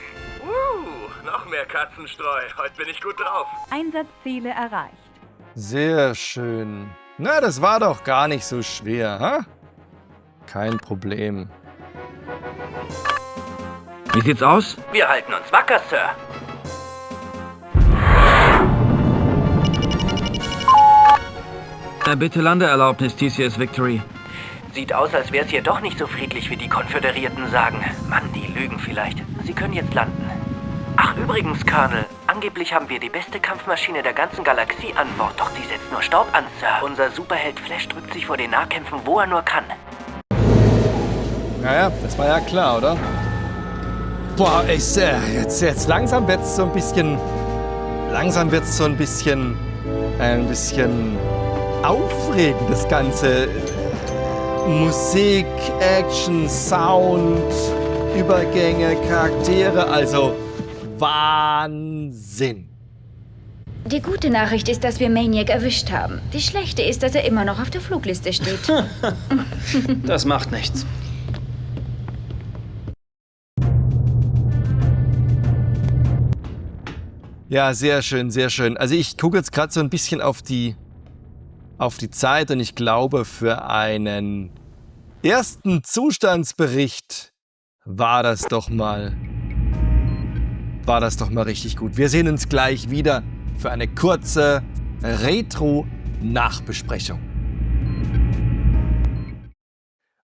[SPEAKER 13] Noch mehr Katzenstreu. Heute bin ich gut drauf.
[SPEAKER 17] Einsatzziele erreicht.
[SPEAKER 1] Sehr schön. Na, das war doch gar nicht so schwer, ha? Kein Problem.
[SPEAKER 18] Wie sieht's aus?
[SPEAKER 19] Wir halten uns wacker, Sir.
[SPEAKER 18] Bitte Landeerlaubnis, TCS Victory.
[SPEAKER 19] Sieht aus, als wäre es hier doch nicht so friedlich, wie die Konföderierten sagen. Mann, die lügen vielleicht. Sie können jetzt landen. Ach, übrigens, Colonel. Angeblich haben wir die beste Kampfmaschine der ganzen Galaxie an Bord. Doch die setzt nur Staub an, Sir. Unser Superheld Flash drückt sich vor den Nahkämpfen, wo er nur kann.
[SPEAKER 1] Naja, das war ja klar, oder? Boah, jetzt langsam wird's so ein bisschen... Langsam wird's so ein bisschen aufregend, das Ganze. Musik, Action, Sound, Übergänge, Charaktere, also Wahnsinn.
[SPEAKER 4] Die gute Nachricht ist, dass wir Maniac erwischt haben. Die schlechte ist, dass er immer noch auf der Flugliste steht.
[SPEAKER 7] Das macht nichts.
[SPEAKER 1] Ja, sehr schön, sehr schön. Also ich gucke jetzt gerade so ein bisschen auf die Zeit und ich glaube, für einen ersten Zustandsbericht war das doch mal richtig gut. Wir sehen uns gleich wieder für eine kurze Retro-Nachbesprechung.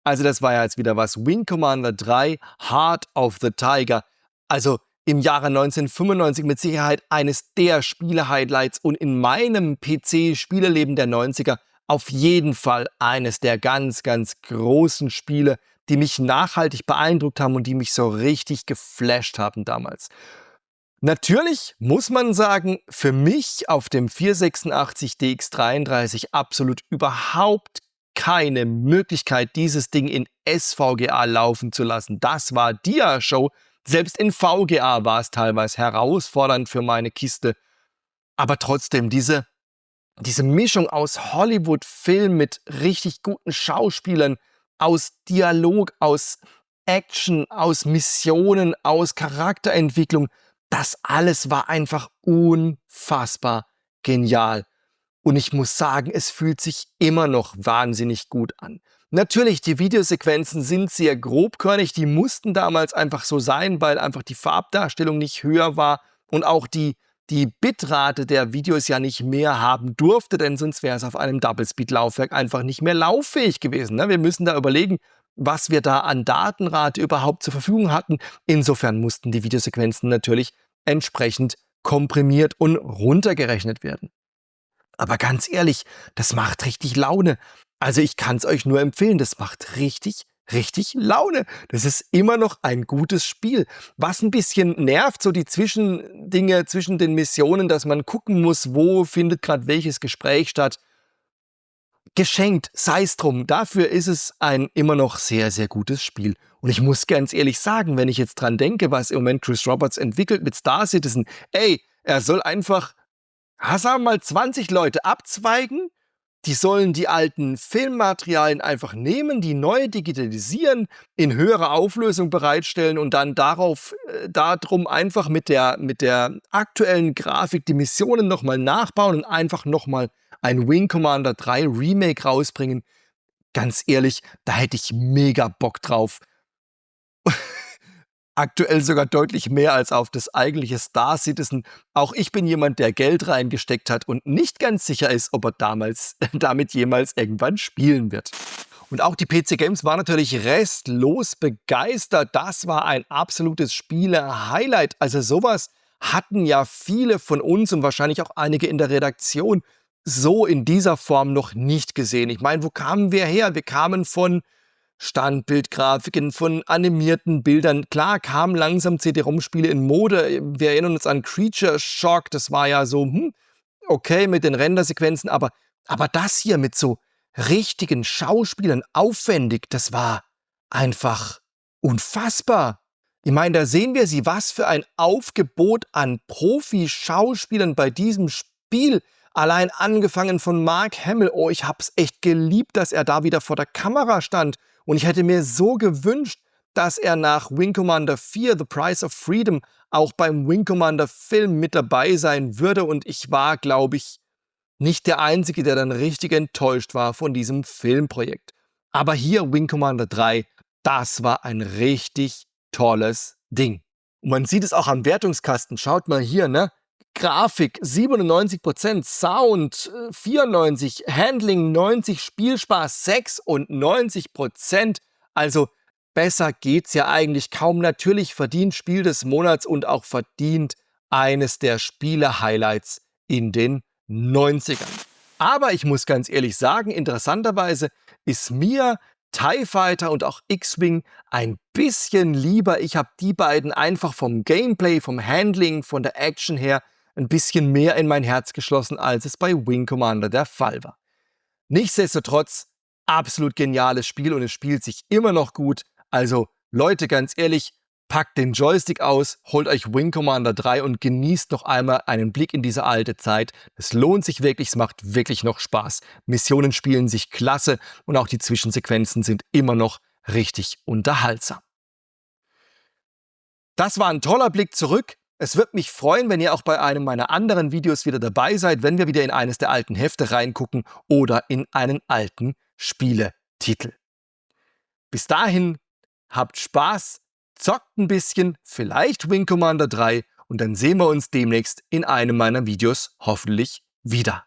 [SPEAKER 1] Also das war ja jetzt wieder was. Wing Commander 3, Heart of the Tiger. Also im Jahre 1995 mit Sicherheit eines der Spiele-Highlights und in meinem PC-Spieleleben der 90er auf jeden Fall eines der ganz, ganz großen Spiele, die mich nachhaltig beeindruckt haben und die mich so richtig geflasht haben damals. Natürlich muss man sagen, für mich auf dem 486 DX33 absolut überhaupt keine Möglichkeit, dieses Ding in SVGA laufen zu lassen. Das war Dia-Show. Selbst in VGA war es teilweise herausfordernd für meine Kiste. Aber trotzdem, diese Mischung aus Hollywood-Film mit richtig guten Schauspielern, aus Dialog, aus Action, aus Missionen, aus Charakterentwicklung, das alles war einfach unfassbar genial. Und ich muss sagen, es fühlt sich immer noch wahnsinnig gut an. Natürlich, die Videosequenzen sind sehr grobkörnig, die mussten damals einfach so sein, weil einfach die Farbdarstellung nicht höher war und auch die Bitrate der Videos ja nicht mehr haben durfte, denn sonst wäre es auf einem Double-Speed-Laufwerk einfach nicht mehr lauffähig gewesen. Wir müssen da überlegen, was wir da an Datenrate überhaupt zur Verfügung hatten. Insofern mussten die Videosequenzen natürlich entsprechend komprimiert und runtergerechnet werden. Aber ganz ehrlich, das macht richtig Laune. Also ich kann es euch nur empfehlen, das macht richtig Laune. Das ist immer noch ein gutes Spiel. Was ein bisschen nervt, so die Zwischendinge zwischen den Missionen, dass man gucken muss, wo findet gerade welches Gespräch statt. Geschenkt, sei es drum. Dafür ist es ein immer noch sehr, sehr gutes Spiel. Und ich muss ganz ehrlich sagen, wenn ich jetzt dran denke, was im Moment Chris Roberts entwickelt mit Star Citizen, er soll einfach, sagen wir mal, 20 Leute abzweigen. Die sollen die alten Filmmaterialien einfach nehmen, die neu digitalisieren, in höherer Auflösung bereitstellen und dann darum einfach mit der aktuellen Grafik die Missionen nochmal nachbauen und einfach nochmal ein Wing Commander 3 Remake rausbringen. Ganz ehrlich, da hätte ich mega Bock drauf. Aktuell sogar deutlich mehr als auf das eigentliche Star Citizen. Auch ich bin jemand, der Geld reingesteckt hat und nicht ganz sicher ist, ob er damit jemals irgendwann spielen wird. Und auch die PC Games war natürlich restlos begeistert. Das war ein absolutes Spiele-Highlight. Also sowas hatten ja viele von uns und wahrscheinlich auch einige in der Redaktion so in dieser Form noch nicht gesehen. Ich meine, wo kamen wir her? Wir kamen von Standbildgrafiken, von animierten Bildern. Klar kamen langsam CD-ROM-Spiele in Mode. Wir erinnern uns an Creature Shock. Das war ja so, okay mit den Rendersequenzen. Aber das hier mit so richtigen Schauspielern, aufwendig, das war einfach unfassbar. Ich meine, da sehen wir sie, was für ein Aufgebot an Profi-Schauspielern bei diesem Spiel. Allein angefangen von Mark Hamill. Oh, ich hab's echt geliebt, dass er da wieder vor der Kamera stand. Und ich hätte mir so gewünscht, dass er nach Wing Commander 4, The Price of Freedom, auch beim Wing Commander Film mit dabei sein würde. Und ich war, glaube ich, nicht der Einzige, der dann richtig enttäuscht war von diesem Filmprojekt. Aber hier Wing Commander 3, das war ein richtig tolles Ding. Und man sieht es auch am Wertungskasten. Schaut mal hier, ne? Grafik 97%, Sound 94%, Handling 90%, Spielspaß 96%. Also besser geht's ja eigentlich kaum. Natürlich verdient Spiel des Monats und auch verdient eines der Spiele-Highlights in den 90ern. Aber ich muss ganz ehrlich sagen, interessanterweise ist mir TIE Fighter und auch X-Wing ein bisschen lieber. Ich habe die beiden einfach vom Gameplay, vom Handling, von der Action her ein bisschen mehr in mein Herz geschlossen, als es bei Wing Commander der Fall war. Nichtsdestotrotz, absolut geniales Spiel und es spielt sich immer noch gut. Also Leute, ganz ehrlich, Packt den Joystick aus, holt euch Wing Commander 3 und genießt noch einmal einen Blick in diese alte Zeit. Es lohnt sich wirklich, es macht wirklich noch Spaß. Missionen spielen sich klasse und auch die Zwischensequenzen sind immer noch richtig unterhaltsam. Das war ein toller Blick zurück. Es würde mich freuen, wenn ihr auch bei einem meiner anderen Videos wieder dabei seid, wenn wir wieder in eines der alten Hefte reingucken oder in einen alten Spieletitel. Bis dahin, habt Spaß, zockt ein bisschen, vielleicht Wing Commander 3 und dann sehen wir uns demnächst in einem meiner Videos hoffentlich wieder.